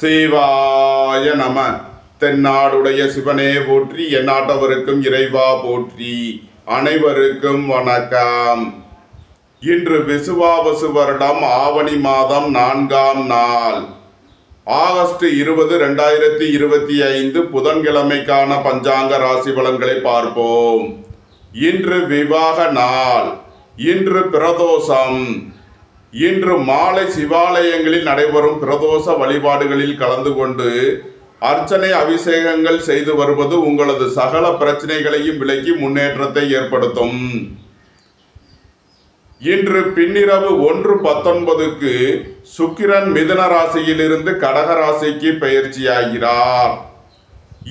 சிவாய நம. தென்னாடுடைய சிவனே போற்றி, எந்நாட்டவருக்கும் இறைவா போற்றி. அனைவருக்கும் வணக்கம். இன்று விசுவாவசு வருடம் ஆவணி மாதம் 4ஆம் நாள், ஆகஸ்ட் 20, 2025 புதன்கிழமைக்கான பஞ்சாங்க ராசி பலன்களை பார்ப்போம். இன்று விவாக நாள். இன்று பிரதோஷம். இன்று மாலை சிவாலயங்களில் நடைபெறும் பிரதோஷ வழிபாடுகளில் கலந்து கொண்டு அர்ச்சனை அபிஷேகங்கள் செய்து வருவது உங்களது சகல பிரச்சனைகளையும் விலக்கி முன்னேற்றத்தை ஏற்படுத்தும். இன்று பின்னிரவு 1:19 சுக்கிரன் மிதுன ராசியிலிருந்து கடக ராசிக்கு பெயர்ச்சியாகிறார்.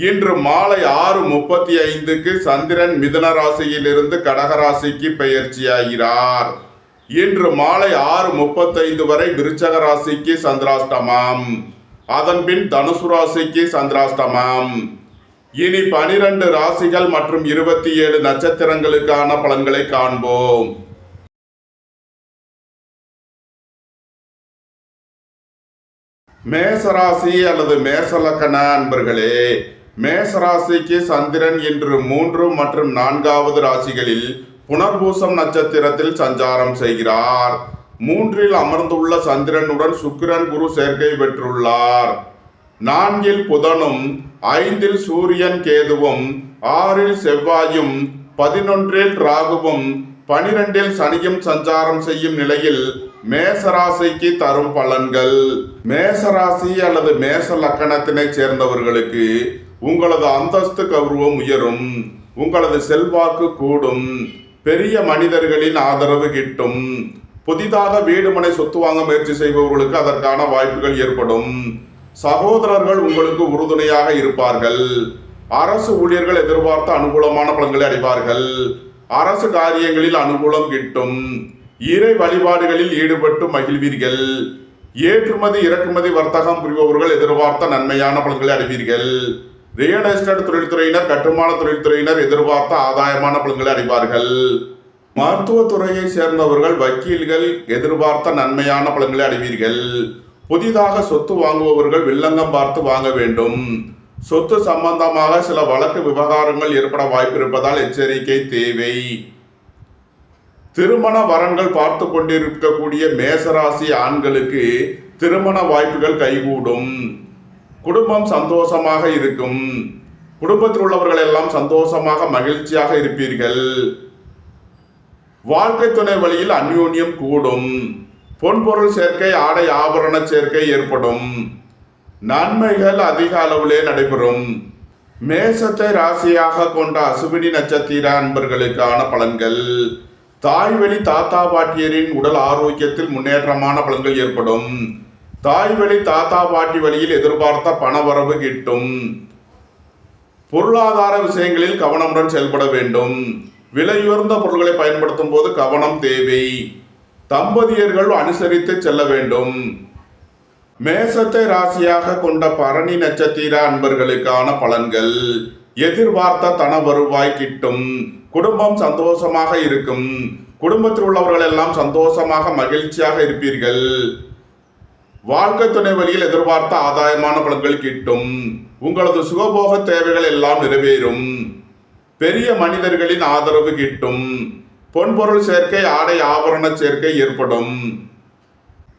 இன்று மாலை 6:35 சந்திரன் மிதுன ராசியிலிருந்து கடக ராசிக்கு பெயர்ச்சியாகிறார். இன்று மாலை 6:35 வரை விருச்சக ராசிக்கு சந்திராஷ்டமம், அதன் பின் தனுசு ராசிக்கு சந்திராஷ்டமம். இனி 12 ராசிகள் மற்றும் 27 நட்சத்திரங்களுக்கான பலன்களை காண்போம். மேசராசி அல்லது மேசலக்கண அன்பர்களே, மேசராசிக்கு சந்திரன் இன்று 3 மற்றும் 4வது ராசிகளில் புனர்பூசம் நட்சத்திரத்தில் சஞ்சாரம் செய்கிறார். 3இல் அமர்ந்துள்ள சந்திரனுடன் சுக்கிரன் குரு சேர்க்கை பெற்றுள்ளார். 4இல் புதனும், 5இல் சூரியன் கேதுவும், 6இல் செவ்வாயும், 11இல் ராகுவும், 12இல் சனியும் சஞ்சாரம் செய்யும் நிலையில் மேசராசிக்கு தரும் பலன்கள். மேசராசி அல்லது மேச லக்கணத்தினை சேர்ந்தவர்களுக்கு உங்களது அந்தஸ்து கௌரவம் உயரும், உங்களது செல்வாக்கு கூடும், பெரிய மனிதர்களின் ஆதரவு கிட்டும். புதிதாக வீடு மனை சொத்து வாங்க முயற்சி செய்பவர்களுக்கு அதற்கான வாய்ப்புகள் ஏற்படும். சகோதரர்கள் உங்களுக்கு உறுதுணையாக இருப்பார்கள். அரசு ஊழியர்கள் எதிர்பார்த்த அனுகூலமான பலன்களை அடைவார்கள். அரசு காரியங்களில் அனுகூலம் கிட்டும். இறை வழிபாடுகளில் ஈடுபட்டு மகிழ்வீர்கள். ஏற்றுமதி இறக்குமதி வர்த்தகம் புரிபவர்கள் எதிர்பார்த்த நன்மையான பலன்களை அடைவீர்கள். ரியல் எஸ்டேட் தொழில்துறையினர், கட்டுமான தொழில்துறையினர் எதிர்பார்த்த ஆதாயமான பலன்களை அடைவார்கள். மருத்துவத்துறையை சேர்ந்தவர்கள், வக்கீல்கள் எதிர்பார்த்த நன்மையான பலன்களை அடைவீர்கள். புதிதாக சொத்து வாங்குபவர்கள் வில்லங்கம் பார்த்து வாங்க வேண்டும். சொத்து சம்பந்தமாக சில வழக்கு விவகாரங்கள் ஏற்பட வாய்ப்பிருப்பதால் எச்சரிக்கை தேவை. திருமண வரன்கள் பார்த்து கொண்டிருக்கக்கூடிய மேசராசி ஆண்களுக்கு திருமண வாய்ப்புகள் கைகூடும். குடும்பம் சந்தோஷமாக இருக்கும். குடும்பத்தில் உள்ளவர்கள் எல்லாம் சந்தோஷமாக மகிழ்ச்சியாக இருப்பீர்கள். வாழ்க்கை துணை வழியில் அந்யோன்யம் கூடும். பொன்பொருள் சேர்க்கை, ஆடை ஆபரண சேர்க்கை ஏற்படும். நன்மைகள் அதிக அளவிலே நடைபெறும். மேசத்தை ராசியாக கொண்ட அசுவினி நட்சத்திர அன்பர்களுக்கான பலன்கள். தாய்வழி தாத்தா பாட்டியரின் உடல் ஆரோக்கியத்தில் முன்னேற்றமான பலன்கள் ஏற்படும். தாய்வழி தாத்தா பாட்டி வழியில் எதிர்பார்த்த பணவரவு கிட்டும். பொருளாதார விஷயங்களில் கவனமுடன் செயல்பட வேண்டும். விலையுயர்ந்த பொருட்களை பயன்படுத்தும் போது கவனம் தேவை. தம்பதியர்கள் அனுசரித்து செல்ல வேண்டும். மேசத்தை ராசியாக கொண்ட பரணி நட்சத்திர அன்பர்களுக்கான பலன்கள். எதிர்பார்த்த தன வருவாய் கிட்டும். குடும்பம் சந்தோஷமாக இருக்கும். குடும்பத்தில் உள்ளவர்கள் எல்லாம் சந்தோஷமாக மகிழ்ச்சியாக இருப்பீர்கள். வாழ்க்கை துணை வழியில் எதிர்பார்த்த ஆதாயமான பலன்கள் கிட்டும். உங்களது சுகபோக தேவைகள் எல்லாம் நிறைவேறும். பெரிய மனிதர்களின் ஆதரவு கிட்டும். பொன்பொருள் சேர்க்கை, ஆடை ஆபரண சேர்க்கை ஏற்படும்.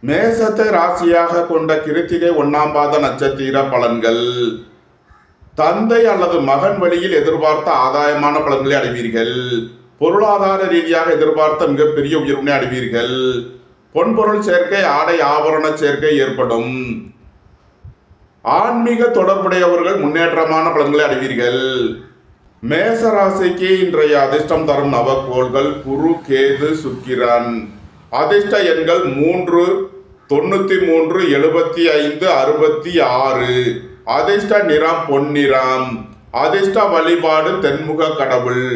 மேசத்தை ராசியாக கொண்ட கிருத்திகை 1ஆம் பாத நட்சத்திர பலன்கள். தந்தை அல்லது மகன் வழியில் எதிர்பார்த்த ஆதாயமான பலன்களை அடைவீர்கள். பொருளாதார ரீதியாக எதிர்பார்த்த மிகப்பெரிய உயர்வினை அடைவீர்கள். பொன்பொருள் சேர்க்கை, ஆடை ஆபரண சேர்க்கை ஏற்படும். ஆன்மீக தொடர்புடையவர்கள் முன்னேற்றமான பலன்களை அடைவீர்கள். மேசராசிக்கு இன்றைய அதிர்ஷ்டம் தரும் நவக்கோள்கள் குரு, கேது, சுக்கிரன். அதிர்ஷ்ட எண்கள் 3, 93, 75, 66. அதிர்ஷ்ட நிறம் பொன்னிறம். அதிர்ஷ்ட வழிபாடு தென்முக கடவுள்.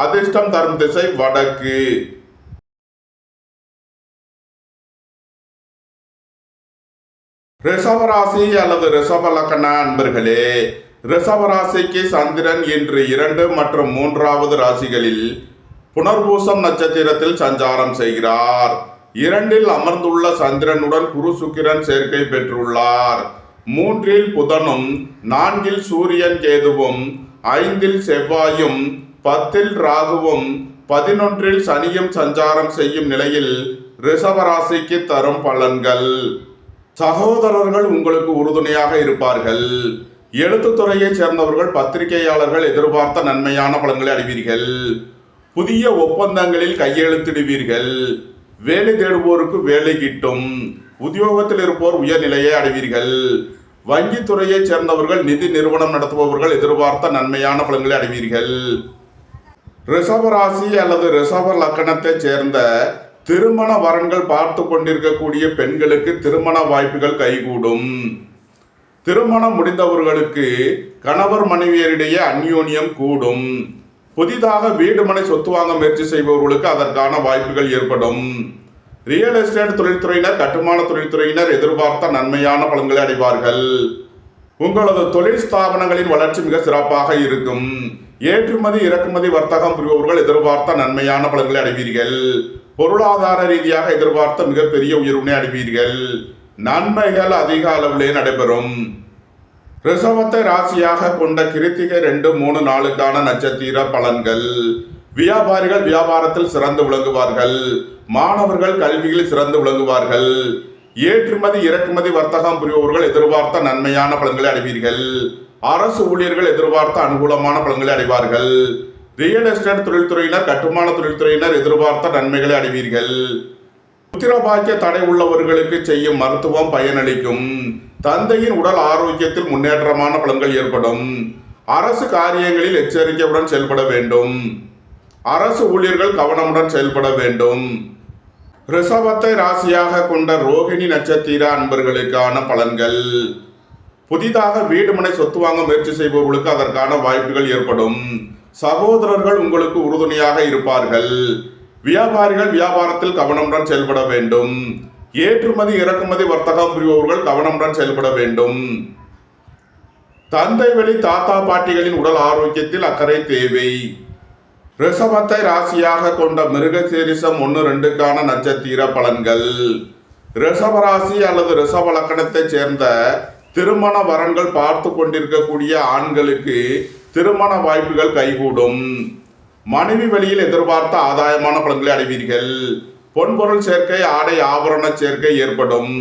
அதிர்ஷ்டம் தரும் திசை வடக்கு. ரிஷபராசி அல்லது ரிஷப லக்கண அன்பர்களே, ரிஷபராசிக்கு சந்திரன் இன்று 2 மற்றும் 3வது ராசிகளில் புனர்பூசம் நட்சத்திரத்தில் சஞ்சாரம் செய்கிறார். 2இல் அமர்ந்துள்ள சந்திரனுடன் குரு சுக்கிரன் சேர்க்கை பெற்றுள்ளார். 3இல் புதனும் 4இல் சூரியன் கேதுவும் 5இல் செவ்வாயும் 10இல் ராகுவும் 11இல் சனியும் சஞ்சாரம் செய்யும் நிலையில் ரிஷபராசிக்கு தரும் பலன்கள். சகோதரர்கள் உங்களுக்கு உறுதுணையாக இருப்பார்கள். எழுத்துத்துறையைச் சேர்ந்தவர்கள் பத்திரிகையாளர்கள் எதிர்பார்த்த நன்மையான பலன்களை அடைவீர்கள். புதிய ஒப்பந்தங்களில் கையெழுத்திடுவீர்கள். வேலை தேடுவோருக்கு வேலை கிட்டும். உத்தியோகத்தில் இருப்போர் உயர்நிலையை அடைவீர்கள். வங்கித்துறையைச் சேர்ந்தவர்கள் நிதி நிறுவனம் நடத்துபவர்கள் எதிர்பார்த்த நன்மையான பலன்களை அடைவீர்கள். ரிஷபராசி அல்லது ரிஷப லக்கணத்தைச் சேர்ந்த திருமண வரன்கள் பார்த்து கொண்டிருக்கக்கூடிய பெண்களுக்கு திருமண வாய்ப்புகள் கைகூடும். திருமணம் முடிந்தவர்களுக்கு கணவர் மனைவியரிடையே அந்யோன்யம் கூடும். புதிதாக வீடு மனை சொத்து வாங்க முயற்சி செய்பவர்களுக்கு அதற்கான வாய்ப்புகள் ஏற்படும். ரியல் எஸ்டேட் தொழில்துறையினர் கட்டுமான தொழில்துறையினர் எதிர்பார்த்த நன்மையான பலன்களை அடைவார்கள். உங்களது தொழில் ஸ்தாபனங்களின் வளர்ச்சி மிக சிறப்பாக இருக்கும். ஏற்றுமதி இறக்குமதி வர்த்தகம் புரிபவர்கள் எதிர்பார்த்த நன்மையான பலன்களை அடைவீர்கள். பொருளாதார ரீதியாக எதிர்பார்த்த மிகப்பெரிய உயர்வினை அடைவீர்கள். நன்மைகள் அதிக அளவிலே நடைபெறும். ரிஷபத்தை ராசியாக கொண்ட கிருத்திகை 2, 3, 4 நட்சத்திர பலன்கள். வியாபாரிகள் வியாபாரத்தில் சிறந்து விளங்குவார்கள். மாணவர்கள் கல்வியில் சிறந்து விளங்குவார்கள். ஏற்றுமதி இறக்குமதி வர்த்தகம் புரிபவர்கள் எதிர்பார்த்த நன்மையான பலன்களை அடைவீர்கள். அரசு ஊழியர்கள் எதிர்பார்த்த அனுகூலமான பலன்களை அடைவார்கள். ரியல் எஸ்டேட் தொழில்துறையினர் கட்டுமான தொழில்துறையினர் எதிர்பார்த்த நன்மைகளை அடைவீர்கள். புத்திரபாக்கிய தடை உள்ளவர்களுக்கு செய்யும் மருத்துவம் பயனளிக்கும். தந்தையின் உடல் ஆரோக்கியத்தில் முன்னேற்றமான பலன்கள் ஏற்படும். அரசு காரியங்களில் எச்சரிக்கையுடன் செயல்பட வேண்டும். அரசு ஊழியர்கள் கவனமுடன் செயல்பட வேண்டும். ரிஷபத்தை ராசியாக கொண்ட ரோகிணி நட்சத்திர அன்பர்களுக்கான பலன்கள். புதிதாக வீடு மனை சொத்து வாங்க முயற்சி செய்பவர்களுக்கு அதற்கான வாய்ப்புகள் ஏற்படும். சகோதரர்கள் உங்களுக்கு உறுதுணையாக இருப்பார்கள். வியாபாரிகள் வியாபாரத்தில் கவனமுடன் செயல்பட வேண்டும். ஏற்றுமதி இறக்குமதி வர்த்தகம் புரிபவர்கள் கவனமுடன் செயல்பட வேண்டும். தந்தை வழி தாத்தா பாட்டிகளின் உடல் ஆரோக்கியத்தில் அக்கறை தேவை. ரிஷபத்தை ராசியாக கொண்ட மிருகசீரிஷம் 1, 2 நட்சத்திர பலன்கள். ரிஷபராசி அல்லது ரிஷப லக்கணத்தைச் சேர்ந்த திருமண வரன்கள் பார்த்து கொண்டிருக்கக்கூடிய ஆண்களுக்கு திருமண வாய்ப்புகள் கைகூடும். மனைவி வழியில் எதிர்பார்த்த ஆதாயமான பலன்களை அடைவீர்கள். பொன்பொருள் சேர்க்கை ஆடை ஆபரண சேர்க்கை ஏற்படும்.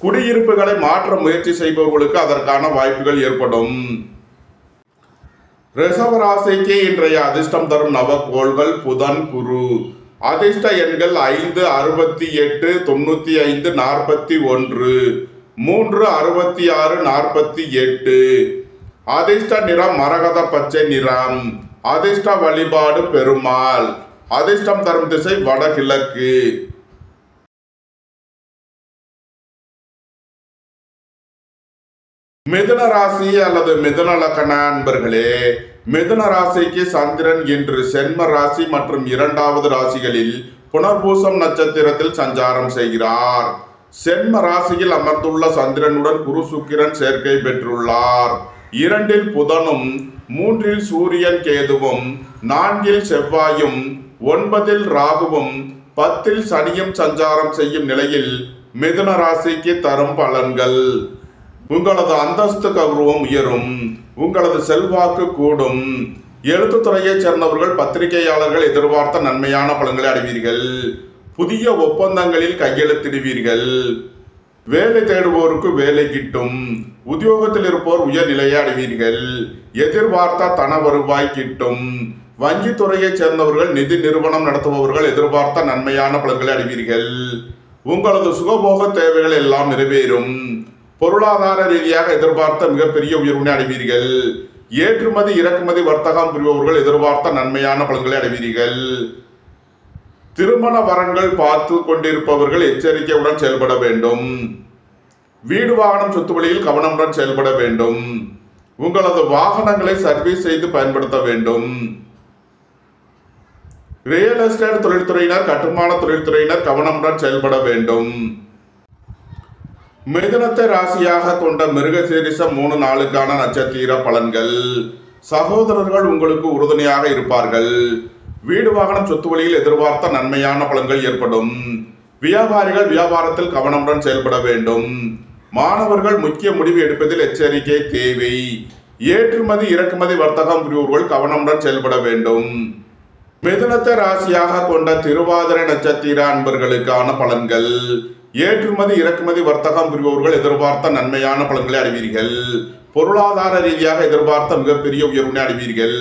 குடியிருப்புகளை மாற்ற முயற்சி செய்பவர்களுக்கு அதற்கான வாய்ப்புகள் ஏற்படும். ரிஷபராசிக்கு இன்றைய அதிர்ஷ்டம் தரும் நவக்கோள்கள் புதன் குரு. அதிர்ஷ்ட எண்கள் 5, 68, 95, 41, 3, 66, 48. அதிர்ஷ்ட நிறம் மரகத பச்சை நிறம். அதிர்ஷ்ட வழிபாடு பெருமாள். அதிர்ஷ்டம் தரும் திசை வடகிழக்கு. மிதுன ராசி அல்லது மிதுன லக்கண அன்பர்களே, மிதுன ராசிக்கு சந்திரன் இன்று சென்ம ராசி மற்றும் 2வது ராசிகளில் புனர்பூசம் நட்சத்திரத்தில் சஞ்சாரம் செய்கிறார். சென்ம ராசியில் அமர்ந்துள்ள சந்திரனுடன் குரு சுக்கிரன் சேர்க்கை பெற்றுள்ளார். 2இல் புதனும் 3இல் சூரியன் கேதுவும் 4இல் செவ்வாயும் 9இல் ராகுவும் 10இல் சனியும் சஞ்சாரம் செய்யும் நிலையில் மிதுன ராசிக்கு தரும் பலன்கள். உங்களது அந்தஸ்து கௌரவம் உயரும். உங்களது செல்வாக்கு கூடும். எழுத்துத்துறையைச் சேர்ந்தவர்கள் பத்திரிகையாளர்கள் எதிர்பார்த்த நன்மையான பலன்களை அடைவீர்கள். புதிய ஒப்பந்தங்களில் கையெழுத்திடுவீர்கள். வேலை தேடுவோருக்கு வேலை கிட்டும். உத்தியோகத்தில் இருப்போர் உயர்நிலையை அடைவீர்கள். எதிர்பார்த்த தன வருவாய் கிட்டும். வங்கித்துறையைச் சேர்ந்தவர்கள் நிதி நிறுவனம் நடத்துபவர்கள் எதிர்பார்த்த நன்மையான பலன்களை அடைவீர்கள். உங்களது சுகபோக தேவைகள் எல்லாம் நிறைவேறும். பொருளாதார ரீதியாக எதிர்பார்த்த மிகப்பெரிய உயர்வினை அடைவீர்கள். ஏற்றுமதி இறக்குமதி வர்த்தகம் புரிபவர்கள் எதிர்பார்த்த நன்மையான பலன்களை அடைவீர்கள். திருமண வரன்கள் பார்த்து கொண்டிருப்பவர்கள் எச்சரிக்கையுடன் செயல்பட வேண்டும். வீடு வாகனம் சொத்து வழியில் கவனமுடன் செயல்பட வேண்டும். உங்களது வாகனங்களை சர்வீஸ் செய்து பயன்படுத்த வேண்டும். ரியல் எஸ்டேட் தொழில்துறையினர் கட்டுமான தொழில்துறையினர் கவனமுடன் செயல்பட வேண்டும். மிதுனத்தை ராசியாக கொண்ட மிருகசீரிஷம் 3, 4 நட்சத்திர பலன்கள். சகோதரர்கள் உங்களுக்கு உறுதுணையாக இருப்பார்கள். வீடு வாகனம் சொத்து வழியில் எதிர்பார்த்த நன்மையான பலன்கள் ஏற்படும். வியாபாரிகள் வியாபாரத்தில் கவனமுடன் செயல்பட வேண்டும். மாணவர்கள் முக்கிய முடிவு எடுப்பதில் எச்சரிக்கை தேவை. ஏற்றுமதி இறக்குமதி வர்த்தகம் புரிவோர்கள் கவனமுடன் செயல்பட வேண்டும். மிதுனத்தை ராசியாக கொண்ட திருவாதிரை நட்சத்திர அன்பர்களுக்கான பலன்கள். ஏற்றுமதி இறக்குமதி வர்த்தகம் புரிபவர்கள் எதிர்பார்த்த நன்மையான பலன்களை அடைவீர்கள். பொருளாதார ரீதியாக எதிர்பார்த்த மிகப்பெரிய உயர்வினை அடைவீர்கள்.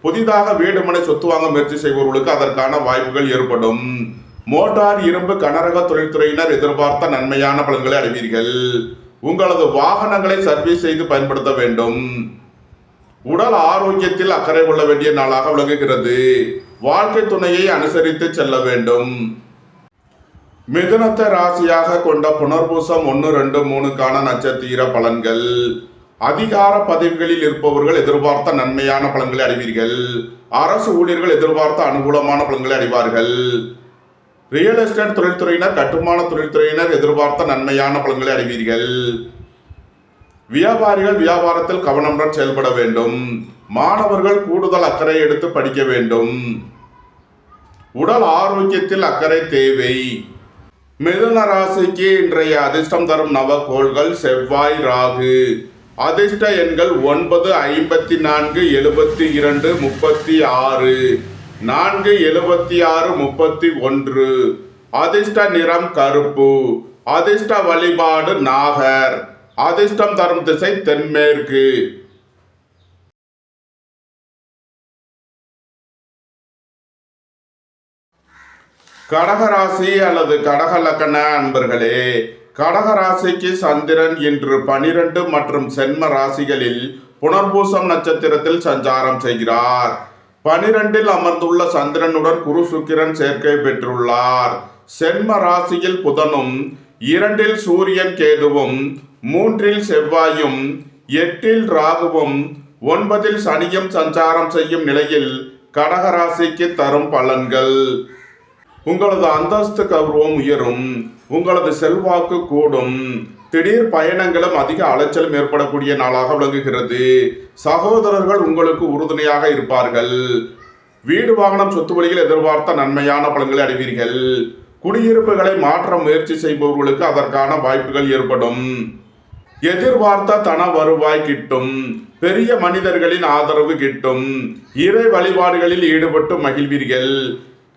புதிதாக வீடு மனை சொத்து வாங்க முயற்சி செய்பவர்களுக்கு அதற்கான வாய்ப்புகள் ஏற்படும். மோட்டார் இரும்பு கனரக தொழில்துறையினர் எதிர்பார்த்த நன்மையான பலன்களை அடைவீர்கள். உங்களது வாகனங்களை சர்வீஸ் செய்து பயன்படுத்த வேண்டும். உடல் ஆரோக்கியத்தில் அக்கறை கொள்ள வேண்டிய நாளாக விளங்குகிறது. வாழ்க்கை துணையை அனுசரித்து செல்ல வேண்டும். மிதுனத்தை ராசியாக கொண்ட புனர்பூசம் 1, 2, 3க்கான நட்சத்திர பலன்கள். அதிகார பதவிகளில் இருப்பவர்கள் எதிர்பார்த்த நன்மையான பலன்களை அடைவீர்கள். அரசு ஊழியர்கள் எதிர்பார்த்த அனுகூலமான பலன்களை அடைவார்கள். ரியல் எஸ்டேட் தொழில்துறையினர் கட்டுமான தொழில்துறையினர் எதிர்பார்த்த நன்மையான பலன்களை அடைவீர்கள். வியாபாரிகள் வியாபாரத்தில் கவனமுடன் செயல்பட வேண்டும். மாணவர்கள் கூடுதல் அக்கறை எடுத்து படிக்க வேண்டும். உடல் ஆரோக்கியத்தில் அக்கறை தேவை. மிதுன ராசிக்கு இன்றைய அதிர்ஷ்டம் தரும் நவகோள்கள் செவ்வாய், ராகு. அதிர்ஷ்ட எண்கள் 9, 54, 72, 36, 4, 76, 31. அதிர்ஷ்ட நிறம் கருப்பு. அதிர்ஷ்ட வழிபாடு நாகர். அதிர்ஷ்டம் தரும் திசை தென்மேற்கு. கடகராசி அல்லது கடக லக்கண அன்பர்களே, கடகராசிக்கு சந்திரன் இன்று 12 மற்றும் சென்ம ராசிகளில் புனர்பூசம் நட்சத்திரத்தில் சஞ்சாரம் செய்கிறார். 12இல் அமர்ந்துள்ள சந்திரனுடன் குரு சுக்கிரன் சேர்க்கை பெற்றுள்ளார். சென்ம ராசியில் புதனும், 2இல் சூரியன் கேதுவும், 3இல் செவ்வாயும், 8இல் ராகுவும், 9இல் சனியும் சஞ்சாரம் செய்யும் நிலையில் கடகராசிக்கு தரும் பலன்கள். உங்களது அந்தஸ்து கௌரவம் உயரும். உங்களது செல்வாக்கு கூடும். திடீர் பயணங்களும் அதிக அலைச்சலும் ஏற்படக்கூடிய நாளாக விளங்குகிறது. சகோதரர்கள் உங்களுக்கு உறுதுணையாக இருப்பார்கள். வீடு வாகனம் சொத்து வழியில் எதிர்பார்த்த நன்மையான பலன்களை அடைவீர்கள். குடியிருப்புகளை மாற்ற முயற்சி செய்பவர்களுக்கு அதற்கான வாய்ப்புகள் ஏற்படும். எதிர்பார்த்த தன வருவாய் கிட்டும். பெரிய மனிதர்களின் ஆதரவு கிட்டும். இறை வழிபாடுகளில் ஈடுபட்டு மகிழ்வீர்கள்.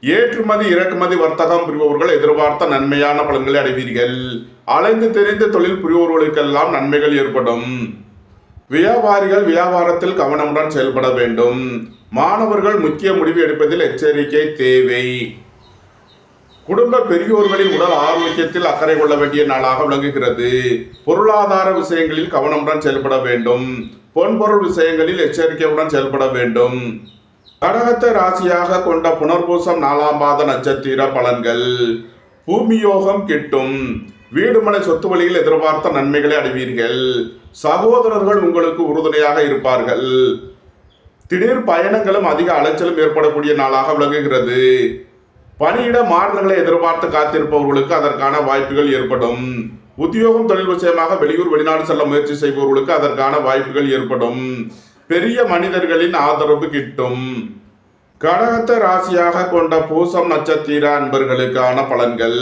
ஏற்றுமதி இறக்குமதி வர்த்தகம் புரிபவர்கள் எதிர்பார்த்த நன்மையான பலன்களை அடைவீர்கள். அலைந்து தெரிந்து தொழில் புரிபவர்களுக்கெல்லாம் நன்மைகள் ஏற்படும். வியாபாரிகள் வியாபாரத்தில் கவனமுடன் செயல்பட வேண்டும். மாணவர்கள் முக்கிய முடிவு எடுப்பதில் எச்சரிக்கை தேவை. குடும்ப பெரியோர்களின் உடல் ஆரோக்கியத்தில் அக்கறை கொள்ள வேண்டிய நாளாக விளங்குகிறது. பொருளாதார விஷயங்களில் கவனமுடன் செயல்பட வேண்டும். பொன்பொருள் விஷயங்களில் எச்சரிக்கையுடன் செயல்பட வேண்டும். கடகத்தை ராசியாக கொண்ட புனர்பூசம் 4ஆம் பாத நட்சத்திர பலன்கள். பூமி யோகம் கிட்டும். வீடுமனை சொத்து வழியில் எதிர்பார்த்த நன்மைகளை அடைவீர்கள். சகோதரர்கள் உங்களுக்கு உறுதுணையாக இருப்பார்கள். திடீர் பயணங்களும் அதிக அலைச்சலும் ஏற்படக்கூடிய நாளாக விளங்குகிறது. பணியிட மாறுதல்களை எதிர்பார்த்து காத்திருப்பவர்களுக்கு அதற்கான வாய்ப்புகள் ஏற்படும். உத்தியோகம் தொழில் விஷயமாக வெளியூர் வெளிநாடு செல்ல முயற்சி செய்பவர்களுக்கு அதற்கான வாய்ப்புகள் ஏற்படும். பெரிய மனிதர்களின் ஆதரவு கிட்டும். கடகத்தை ராசியாக கொண்ட பூசம் நட்சத்திர அன்பர்களுக்கான பலன்கள்.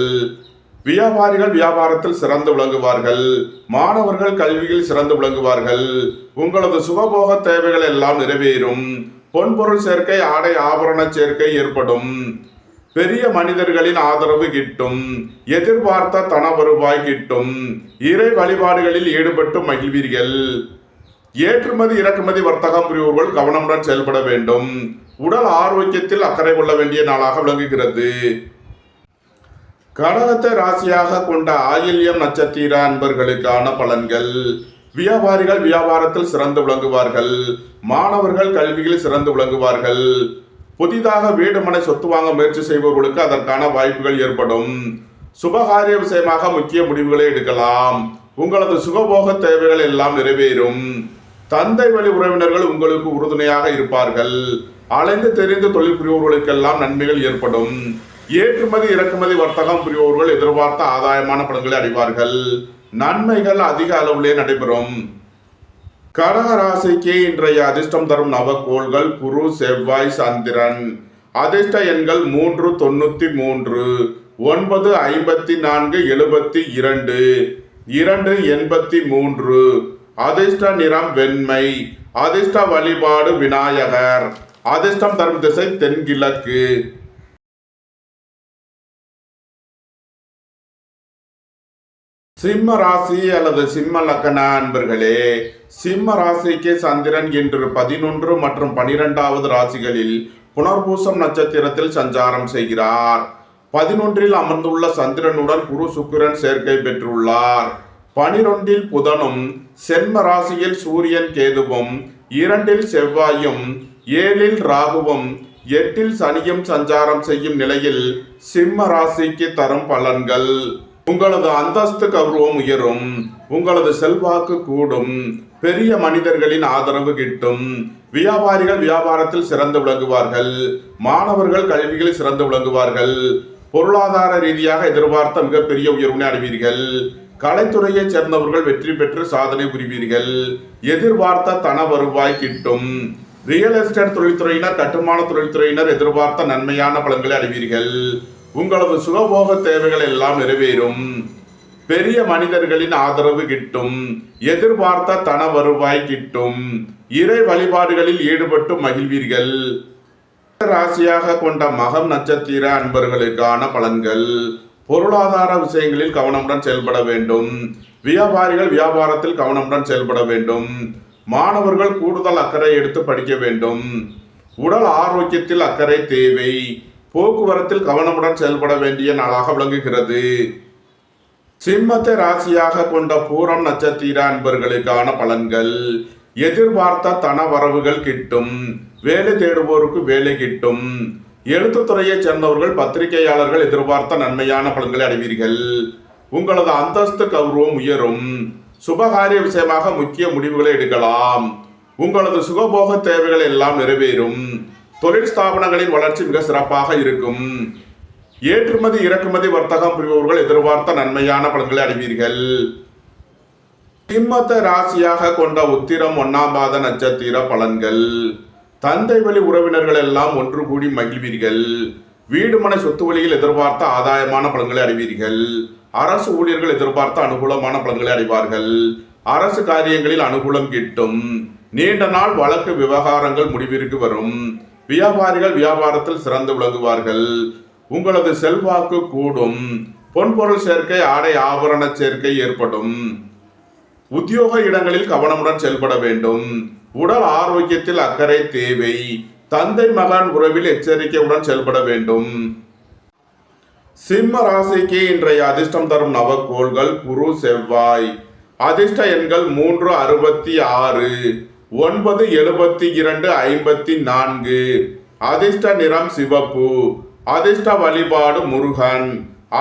வியாபாரிகள் வியாபாரத்தில் சிறந்து விளங்குவார்கள். மாணவர்கள் கல்வியில் சிறந்து விளங்குவார்கள். உங்களது சுகபோக தேவைகள் எல்லாம் நிறைவேறும். பொன்பொருள் சேர்க்கை, ஆடை ஆபரண சேர்க்கை ஏற்படும். பெரிய மனிதர்களின் ஆதரவு கிட்டும். எதிர்பார்த்த தன வருவாய் கிட்டும். இறை வழிபாடுகளில் ஈடுபட்டு மகிழ்வீர்கள். ஏற்றுமதி இறக்குமதி வர்த்தகம் புரிபவர்கள் கவனமுடன் செயல்பட வேண்டும். உடல் ஆரோக்கியத்தில் அக்கறை கொள்ள வேண்டிய நாளாக விளங்குகிறது. கடகத்தை ராசியாக கொண்ட ஆயில்யம் நட்சத்திர அன்பர்களுக்கான பலன்கள். வியாபாரிகள் வியாபாரத்தில் சிறந்து விளங்குவார்கள். மாணவர்கள் கல்வியில் சிறந்து விளங்குவார்கள். புதிதாக வீடு மனை சொத்து வாங்க முயற்சி செய்பவர்களுக்கு அதற்கான வாய்ப்புகள் ஏற்படும். சுபகாரிய விஷயமாக முக்கிய முடிவுகளை எடுக்கலாம். உங்களது சுகபோக தேவைகள் எல்லாம் நிறைவேறும். தந்தை வழி உறவினர்கள் உங்களுக்கு உறுதுணையாக இருப்பார்கள். அலைந்து தெரிந்து தொழில் புரிபவர்களுக்கெல்லாம் நன்மைகள் ஏற்படும். ஏற்றுமதி இறக்குமதி வர்த்தகம் புரிபவர்கள் எதிர்பார்த்த ஆதாயமான பலன்களை அடைவார்கள். நன்மைகள் அதிக அளவிலே நடைபெறும். கடக ராசிக்கு இன்றைய அதிர்ஷ்டம் தரும் நவகோள்கள் குரு, செவ்வாய், சந்திரன். அதிர்ஷ்ட எண்கள் 3, 93, 9, 54, 72. 283. அதிர்ஷ்ட நிறம் வெண்மை. அதிர்ஷ்ட வழிபாடு விநாயகர். அதிர்ஷ்டம் தரும் திசை தென்கிழக்கு. சிம்ம ராசி அல்லது சிம்ம லக்கண அன்பர்களே, சிம்ம ராசிக்கு சந்திரன் இன்று 11 மற்றும் 12வது ராசிகளில் புனர்பூசம் நட்சத்திரத்தில் சஞ்சாரம் செய்கிறார். 11இல் அமர்ந்துள்ள சந்திரனுடன் குரு சுக்கிரன் சேர்க்கை பெற்றுள்ளார். 12இல் புதனும், சென்ம ராசியில் சூரியன் கேதுவும், 2இல் செவ்வாயும், 7இல் ராகுவும், 8இல் சனியும் சஞ்சாரம் செய்யும் நிலையில் சிம்ம ராசிக்கு தரும் பலன்கள்: உங்களது அந்தஸ்து கௌரவம் உயரும். உங்களது செல்வாக்கு கூடும். பெரிய மனிதர்களின் ஆதரவு கிட்டும். வியாபாரிகள் வியாபாரத்தில் சிறந்து விளங்குவார்கள். மாணவர்கள் கல்வியில் சிறந்து விளங்குவார்கள். பொருளாதார ரீதியாக எதிர்பார்த்த மிகப்பெரிய உயர்வினை அடைவீர்கள். கலைத்துறையைச் சேர்ந்தவர்கள் வெற்றி பெற்று சாதனை புரிவீர்கள். எதிர்பார்த்த தன வருவாய் கிட்டும். ரியல் எஸ்டேட் தொழில்துறையினர், கட்டுமான தொழில்துறையினர் எதிர்பார்த்த நன்மையான பலன்களை அடைவீர்கள். உங்களது சுகபோக தேவைகள் எல்லாம் நிறைவேறும். பெரிய மனிதர்களின் ஆதரவு கிட்டும். எதிர்பார்த்த தன வருவாய் கிட்டும். இறை வழிபாடுகளில் ஈடுபட்டு மகிழ்வீர்கள். ராசியாக கொண்ட மகம் நட்சத்திர அன்பர்களுக்கான பலன்கள்: பொருளாதார விஷயங்களில் கவனமுடன் செயல்பட வேண்டும். வியாபாரிகள் வியாபாரத்தில் கவனமுடன் செயல்பட வேண்டும். மாணவர்கள் கூடுதல் அக்கறை எடுத்து படிக்க வேண்டும். உடல் ஆரோக்கியத்தில் அக்கறை தேவை. போக்குவரத்தில் கவனமுடன் செயல்பட வேண்டிய நாளாக விளங்குகிறது. சிம்மத்தை ராசியாக கொண்ட பூரம் நட்சத்திர அன்பர்களுக்கான பலன்கள்: எதிர்பார்த்த தன வரவுகள் கிட்டும். வேலை தேடுவோருக்கு வேலை கிட்டும். எழுத்துத்துறையைச் சேர்ந்தவர்கள், பத்திரிகையாளர்கள் எதிர்பார்த்த நன்மையான பலன்களை அடைவீர்கள். உங்களது அந்தஸ்து கௌரவம் உயரும். சுபகாரிய விஷயமாக முக்கிய முடிவுகளை எடுக்கலாம். உங்களது சுகபோக தேவைகள் எல்லாம் நிறைவேறும். தொழில் ஸ்தாபனங்களின் வளர்ச்சி மிக சிறப்பாக இருக்கும். ஏற்றுமதி இறக்குமதி வர்த்தகம் புரிபவர்கள் எதிர்பார்த்த நன்மையான பலன்களை அடைவீர்கள். சிம்மத்தை ராசியாக கொண்ட உத்திரம் 1ஆம் பாத நட்சத்திர பலன்கள்: தந்தை வழி உறவினர்கள் எல்லாம் ஒன்று கூடி மகிழ்வீர்கள். வீடு மனை சொத்து வழியில் எதிர்பார்த்த ஆதாயமான பலன்களை அடைவீர்கள். அரசு ஊழியர்கள் எதிர்பார்த்த அனுகூலமான பலன்களை அடைவார்கள். அரசு காரியங்களில் அனுகூலம் கிட்டும். நீண்ட நாள் வழக்கு விவகாரங்கள் முடிவிற்கு வரும். வியாபாரிகள் வியாபாரத்தில் சிறந்து விளங்குவார்கள். உங்களது செல்வாக்கு கூடும். பொன்பொருள் சேர்க்கை, ஆடை ஆபரண சேர்க்கை ஏற்படும். உத்தியோக இடங்களில் கவனமுடன் செயல்பட வேண்டும். உடல் ஆரோக்கியத்தில் அக்கறை தேவை. தந்தை மகன் உறவில் எச்சரிக்கையுடன் செயல்பட வேண்டும். சிம்ம ராசிக்கு இன்றைய அதிர்ஷ்டம் தரும் நவக்கோள்கள்: குரு, செவ்வாய். அதிர்ஷ்ட எண்கள் 3, 66, 9, 72, 54. அதிர்ஷ்ட நிறம் சிவப்பு. அதிர்ஷ்ட வழிபாடு முருகன்.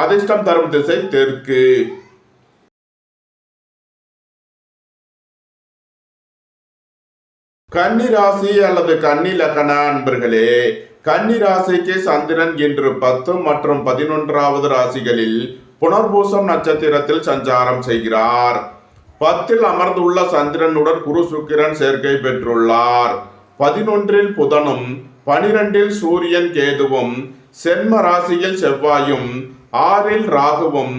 அதிர்ஷ்டம் தரும் திசை தெற்கு. கன்னி ராசி அல்லது கன்னி லக்கண அன்பர்களே, கன்னி ராசிக்கு சந்திரன் இன்று 10 மற்றும் 11வது ராசிகளில் புனர்பூசம் நட்சத்திரத்தில் சஞ்சாரம் செய்கிறார். 10இல் அமர்ந்துள்ள சந்திரனுடன் குரு சுக்கிரன் சேர்க்கை பெற்றுள்ளார். 11இல் புதனும், 12இல் சூரியன் கேதுவும், சென்ம ராசியில் செவ்வாயும், 6இல் ராகுவும்,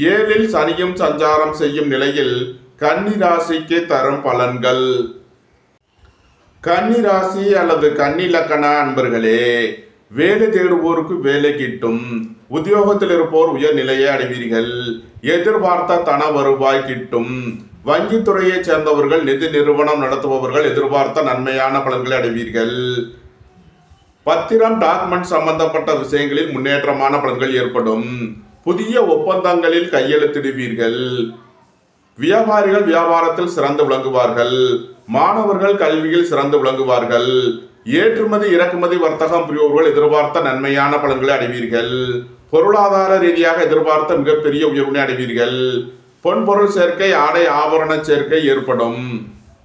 7இல் சனியும் சஞ்சாரம் செய்யும் நிலையில் கன்னி ராசிக்கு தரும் பலன்கள்: கன்னி ராசி அல்லது கன்னி லக்கண அன்பர்களே, வேலை தேடுவோருக்கு வேலை கிட்டும். உத்தியோகத்தில் இருப்போர் உயர்நிலையை அடைவீர்கள். எதிர்பார்த்த தன வருவாய் கிட்டும். வங்கித்துறையைச் சேர்ந்தவர்கள், நிதி நிறுவனம் நடத்துபவர்கள் எதிர்பார்த்த நன்மையான பலன்களை அடைவீர்கள். பத்திரம், டாக்குமெண்ட் சம்பந்தப்பட்ட விஷயங்களில் முன்னேற்றமான பலன்கள் ஏற்படும். புதிய ஒப்பந்தங்களில் கையெழுத்திடுவீர்கள். வியாபாரிகள் வியாபாரத்தில் சிறந்து விளங்குவார்கள். மாணவர்கள் கல்வியில் சிறந்து விளங்குவார்கள். ஏற்றுமதி இறக்குமதி வர்த்தகம் புரிபவர்கள் எதிர்பார்த்த நன்மையான பலன்களை அடைவீர்கள். பொருளாதார ரீதியாக எதிர்பார்த்த மிகப்பெரிய உயர்வினை அடைவீர்கள். பொன்பொருள் சேர்க்கை, ஆடை ஆபரண சேர்க்கை ஏற்படும்.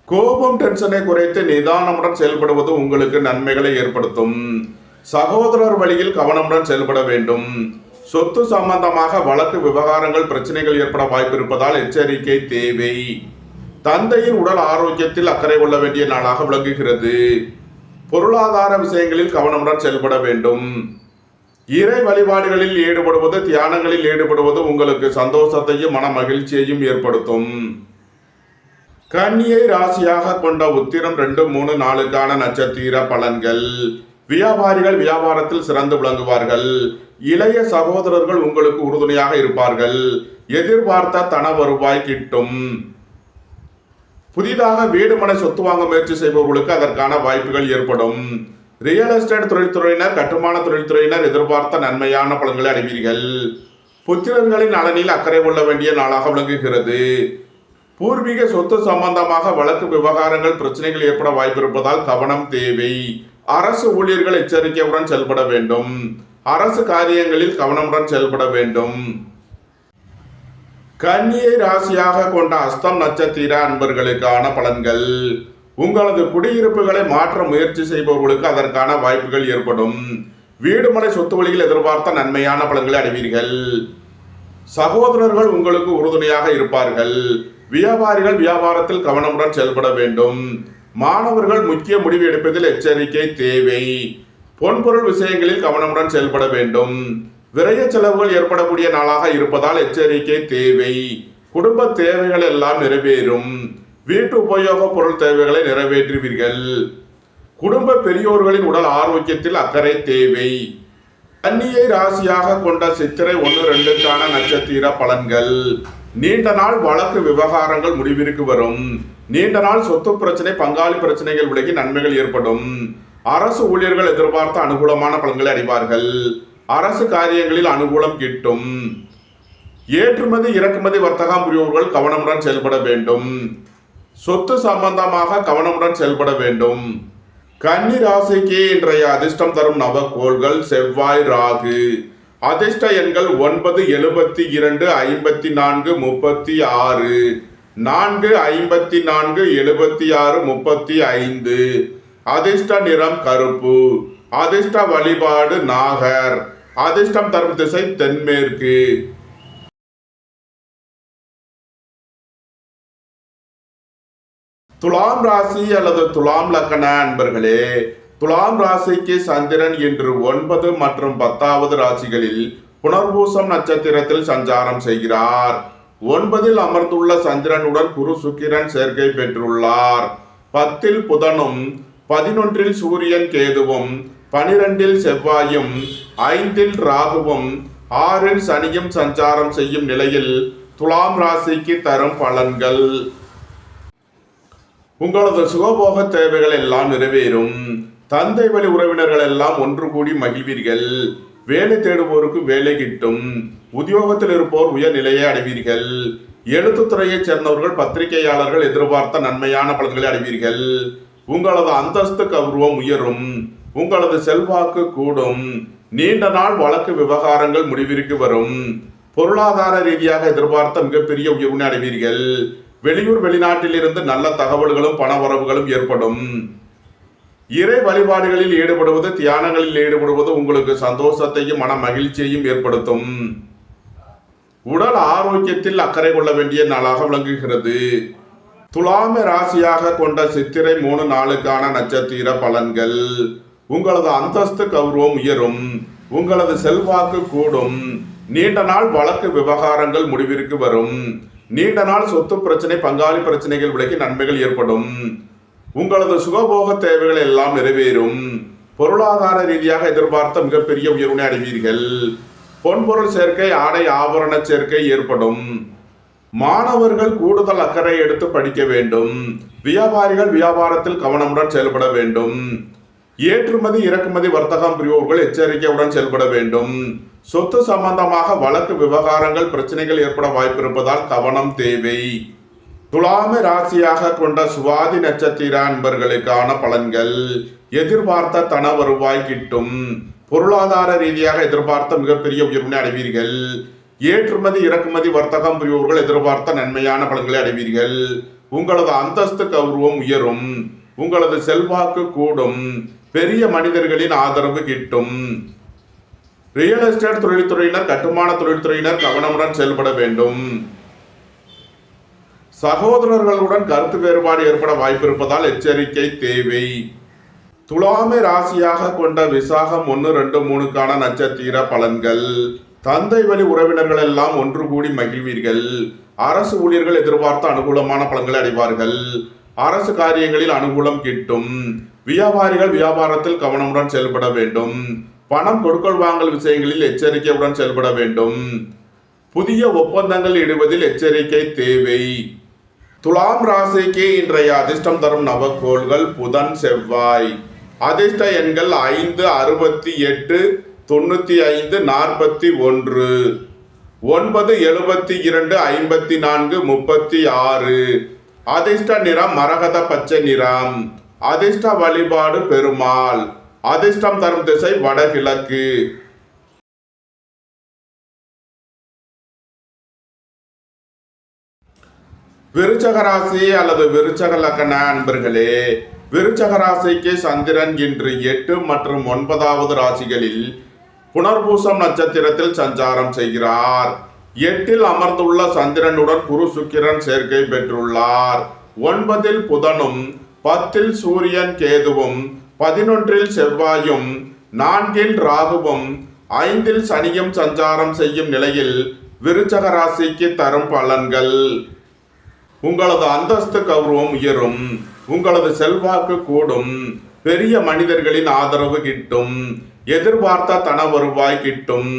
கோபம், டென்ஷனை குறைத்து நிதானமுடன் செயல்படுவது உங்களுக்கு நன்மைகளை ஏற்படுத்தும். சகோதரர் வழியில் கவனமுடன் செயல்பட வேண்டும். சொத்து சம்பந்தமாக வழக்கு விவகாரங்கள் பிரச்சனைகள் ஏற்பட வாய்ப்பு இருப்பதால் எச்சரிக்கை தேவை. தந்தையின் உடல் ஆரோக்கியத்தில் அக்கறை கொள்ள வேண்டிய நாளாக விளங்குகிறது. பொருளாதார விஷயங்களில் கவனமுடன் செயல்பட வேண்டும். இறை வழிபாடுகளில் ஈடுபடுவது, தியானங்களில் ஈடுபடுவது உங்களுக்கு சந்தோஷத்தையும் மன மகிழ்ச்சியையும் ஏற்படுத்தும். கன்னியை ராசியாக கொண்ட உத்திரம் 2, 3, 4க்கான நட்சத்திர பலன்கள். வியாபாரிகள் வியாபாரத்தில் சிறந்து விளங்குவார்கள். இளைய சகோதரர்கள் உங்களுக்கு உறுதுணையாக இருப்பார்கள். எதிர்பார்த்த தன வருவாய் கிட்டும். புதிதாக வீடு மனை சொத்து வாங்க முயற்சி செய்பவர்களுக்கு அதற்கான வாய்ப்புகள் ஏற்படும். ரியல் எஸ்டேட் தொழில்துறையினர், கட்டுமான தொழில்துறையினர் எதிர்பார்த்த நன்மையான பலன்களை அடைவீர்கள். புத்திரர்களின் நலனில் அக்கறை கொள்ள வேண்டிய நாளாக விளங்குகிறது. பூர்வீக சொத்து சம்பந்தமாக வழக்கு விவகாரங்கள் பிரச்சனைகள் ஏற்பட வாய்ப்பு இருப்பதால் கவனம் தேவை. அரசு ஊழியர்கள் எச்சரிக்கையுடன் செயல்பட வேண்டும். அரசு காரியங்களில் கவனமுடன் செயல்பட வேண்டும். கன்னியை ராசியாக கொண்ட அஸ்தம் நட்சத்திர அன்பர்களுக்கான பலன்கள். உங்களது குடியிருப்புகளை மாற்ற முயற்சி செய்பவர்களுக்கு அதற்கான வாய்ப்புகள் ஏற்படும். வீடுமனை சொத்து வழியில் எதிர்பார்த்த நன்மையான பலன்களை அடைவீர்கள். சகோதரர்கள் உங்களுக்கு உறுதுணையாக இருப்பார்கள். வியாபாரிகள் வியாபாரத்தில் கவனமுடன் செயல்பட வேண்டும். மாணவர்கள் முக்கிய முடிவு எடுப்பதில் எச்சரிக்கை தேவை. பொன்பொருள் விஷயங்களில் கவனமுடன் செயல்பட வேண்டும். விரைய செலவுகள் ஏற்படக்கூடிய நாளாக இருப்பதால் எச்சரிக்கை தேவை. குடும்ப தேவைகள் எல்லாம் நிறைவேறும். வீட்டு உபயோக பொருள் தேவைகளை நிறைவேற்றுவீர்கள். குடும்ப பெரியோர்களின் உடல் ஆரோக்கியத்தில் அக்கறை தேவை. கன்னியை ராசியாக கொண்ட சித்திரை 1, 2க்கான நட்சத்திர பலன்கள். நீண்ட நாள் வழக்கு விவகாரங்கள் முடிவிற்கு வரும். நீண்ட நாள் சொத்து பிரச்சனை, பங்காளி பிரச்சனைகள் விலகி நன்மைகள் ஏற்படும். அரசு ஊழியர்கள் எதிர்பார்த்த அனுகூலமான பலன்களை அடைவார்கள். அரசு காரியங்களில் அனுகூலம் கிட்டும். ஏற்றுமதி இறக்குமதி வர்த்தகம் புரிபவர்கள் கவனமுடன் செயல்பட வேண்டும். சொத்து சம்பந்தமாக கவனமுடன் செயல்பட வேண்டும். கன்னி ராசிக்கு இன்றைய அதிர்ஷ்டம் தரும் நவக்கோள்கள் செவ்வாய், ராகு. அதிர்ஷ்ட எண்கள் 9, 72, 54, 36, 4, 54, 76, 35. அதிர்ஷ்ட நிறம் கருப்பு. அதிர்ஷ்ட வழிபாடு நாகர். அதிர்ஷ்டம் தரும் திசை தென்மேற்கு. துலாம் ராசி அல்லது துலாம் லக்கண அன்பர்களே, துலாம் ராசிக்கு சந்திரன் இன்று 9 மற்றும் 10வது ராசிகளில் புனர்பூசம் நட்சத்திரத்தில் சஞ்சாரம் செய்கிறார். 9ல் அமர்ந்துள்ள சந்திரனுடன் குரு சுக்கிரன் சேர்க்கை பெற்றுள்ளார். 10ல் புதனும், 11ல் சூரியன் கேதுவும், 12ல் செவ்வாயும், 5ல் ராகுவும், 6ல் சனியும் சஞ்சாரம் செய்யும் நிலையில் துலாம் ராசிக்கு தரும் பலன்கள். உங்களது சுகபோக தேவைகள் எல்லாம் நிறைவேறும். தந்தை வழி உறவினர்கள் எல்லாம் ஒன்று கூடி மகிழ்வீர்கள். வேலை தேடுவோருக்கு வேலை கிட்டும். உத்தியோகத்தில் இருப்போர் உயர்நிலையை அடைவீர்கள். எழுத்துத்துறையைச் சேர்ந்தவர்கள், பத்திரிகையாளர்கள் எதிர்பார்த்த நன்மையான பலன்களை அடைவீர்கள். உங்களது அந்தஸ்து கௌரவம் உயரும். உங்களது செல்வாக்கு கூடும். நீண்ட நாள் வழக்கு விவகாரங்கள் முடிவிற்கு வரும். பொருளாதார ரீதியாக எதிர்பார்த்த மிகப்பெரிய உயர்வினை அடைவீர்கள். வெளியூர் வெளிநாட்டில் இருந்து நல்ல தகவல்களும் பணவரவுகளும் ஏற்படும். இறை வழிபாடுகளில் ஈடுபடுவது, தியானங்களில் ஈடுபடுவது உங்களுக்கு சந்தோஷத்தையும் மன மகிழ்ச்சியையும் ஏற்படுத்தும். உடல் ஆரோக்கியத்தில் அக்கறை கொள்ள வேண்டிய நாளாக விளங்குகிறது. துலாம ராசியாக கொண்ட சித்திரை 3, 4க்கான நட்சத்திர பலன்கள். உங்களது அந்தஸ்து கௌரவம் உயரும். உங்களது செல்வாக்கு கூடும். நீண்ட நாள் வழக்கு விவகாரங்கள் முடிவிற்கு வரும். நீண்ட நாள் சொத்து பிரச்சனை, பங்காளி பிரச்சனைகள் விலகி நன்மைகள் ஏற்படும். உங்களது சுகபோக தேவைகள் எல்லாம் நிறைவேறும். பொருளாதார ரீதியாக எதிர்பார்த்த மிகப்பெரிய உயர்வினை அடைவீர்கள். பொன்பொருள் சேர்க்கை, ஆடை ஆபரண சேர்க்கை ஏற்படும். மாணவர்கள் கூடுதல் அக்கறை எடுத்து படிக்க வேண்டும். வியாபாரிகள் வியாபாரத்தில் கவனமுடன் செயல்பட வேண்டும். ஏற்றுமதி இறக்குமதி வர்த்தகம் புரிவோர்கள் எச்சரிக்கையுடன் செயல்பட வேண்டும். சொத்து சம்பந்தமாக வழக்கு விவகாரங்கள் பிரச்சனைகள் ஏற்பட வாய்ப்பு இருப்பதால் கவனம் தேவை. துலாம ராசியாக கொண்ட சுவாதி நட்சத்திர அன்பர்களுக்கான பலன்கள். எதிர்பார்த்த தன வருவாய் கிட்டும். பொருளாதார ரீதியாக எதிர்பார்த்த மிகப்பெரிய உயர்வினை அடைவீர்கள். ஏற்றுமதி இறக்குமதி வர்த்தகம் புரிவோர்கள் எதிர்பார்த்த நன்மையான பலன்களை அடைவீர்கள். உங்களது அந்தஸ்து கௌரவம் உயரும். உங்களது செல்வாக்கு கூடும். பெரிய மனிதர்களின் ஆதரவு கிட்டும். ரியல் எஸ்டேட் தொழில்துறையினர், கட்டுமான தொழில்துறையினர் கவனமுடன் செயல்பட வேண்டும். சகோதரர்களுடன் கருத்து வேறுபாடு ஏற்பட வாய்ப்பு இருப்பதால் எச்சரிக்கை தேவை. துலாமை ராசியாக கொண்ட விசாகம் 1, 2, 3க்கான நட்சத்திர பலன்கள். தந்தை வழி உறவினர்கள் எல்லாம் ஒன்று கூடி மகிழ்வீர்கள். அரசு ஊழியர்கள் எதிர்பார்த்த அனுகூலமான பலன்களை அடைவார்கள். அரசு காரியங்களில் அனுகூலம் கிட்டும். வியாபாரிகள் வியாபாரத்தில் கவனமுடன் செயல்பட வேண்டும். பணம் கொடுக்கல் வாங்கல் விஷயங்களில் எச்சரிக்கையுடன் செயல்பட வேண்டும். புதிய ஒப்பந்தங்கள் இடுவதில் எச்சரிக்கை தேவை. துலாம் ராசிக்கு இன்றைய அதிர்ஷ்டம் தரும் நவக்கோள்கள் புதன், செவ்வாய். அதிர்ஷ்ட எண்கள் 5, 68, 95, 41, 9, 72, 54, 36. அதிர்ஷ்ட நிறம் மரகத பச்சை நிறம். அதிர்ஷ்ட வழிபாடு பெருமாள். அதிர்ஷ்டம் தரும் திசை வடகிழக்கு. விருச்சக ராசி அல்லது விருச்சக லக்ன அன்பர்களே, விருச்சக ராசிக்கு சந்திரன் இன்று 8 மற்றும் 9வது ராசிகளில் புனர்பூசம் நட்சத்திரத்தில் சஞ்சாரம் செய்கிறார். 8ல் அமர்ந்துள்ள சந்திரனுடன் குரு சுக்கிரன் சேர்க்கை பெற்றுள்ளார். 9ல் புதனும் 10ல் சூரியன் கேதுவும் 11ல் செவ்வாயும் 4ல் ராகுவும் 5ல் சனியும் சஞ்சாரம் செய்யும் நிலையில் விருச்சக ராசிக்கு தரும் பலன்கள். உங்களது அந்தஸ்து கௌரவம் உயரும். உங்களது செல்வாக்கு கூடும். பெரிய மனிதர்களின் ஆதரவு கிட்டும். எதிர்பார்த்த தன வருவாய் கிட்டும்.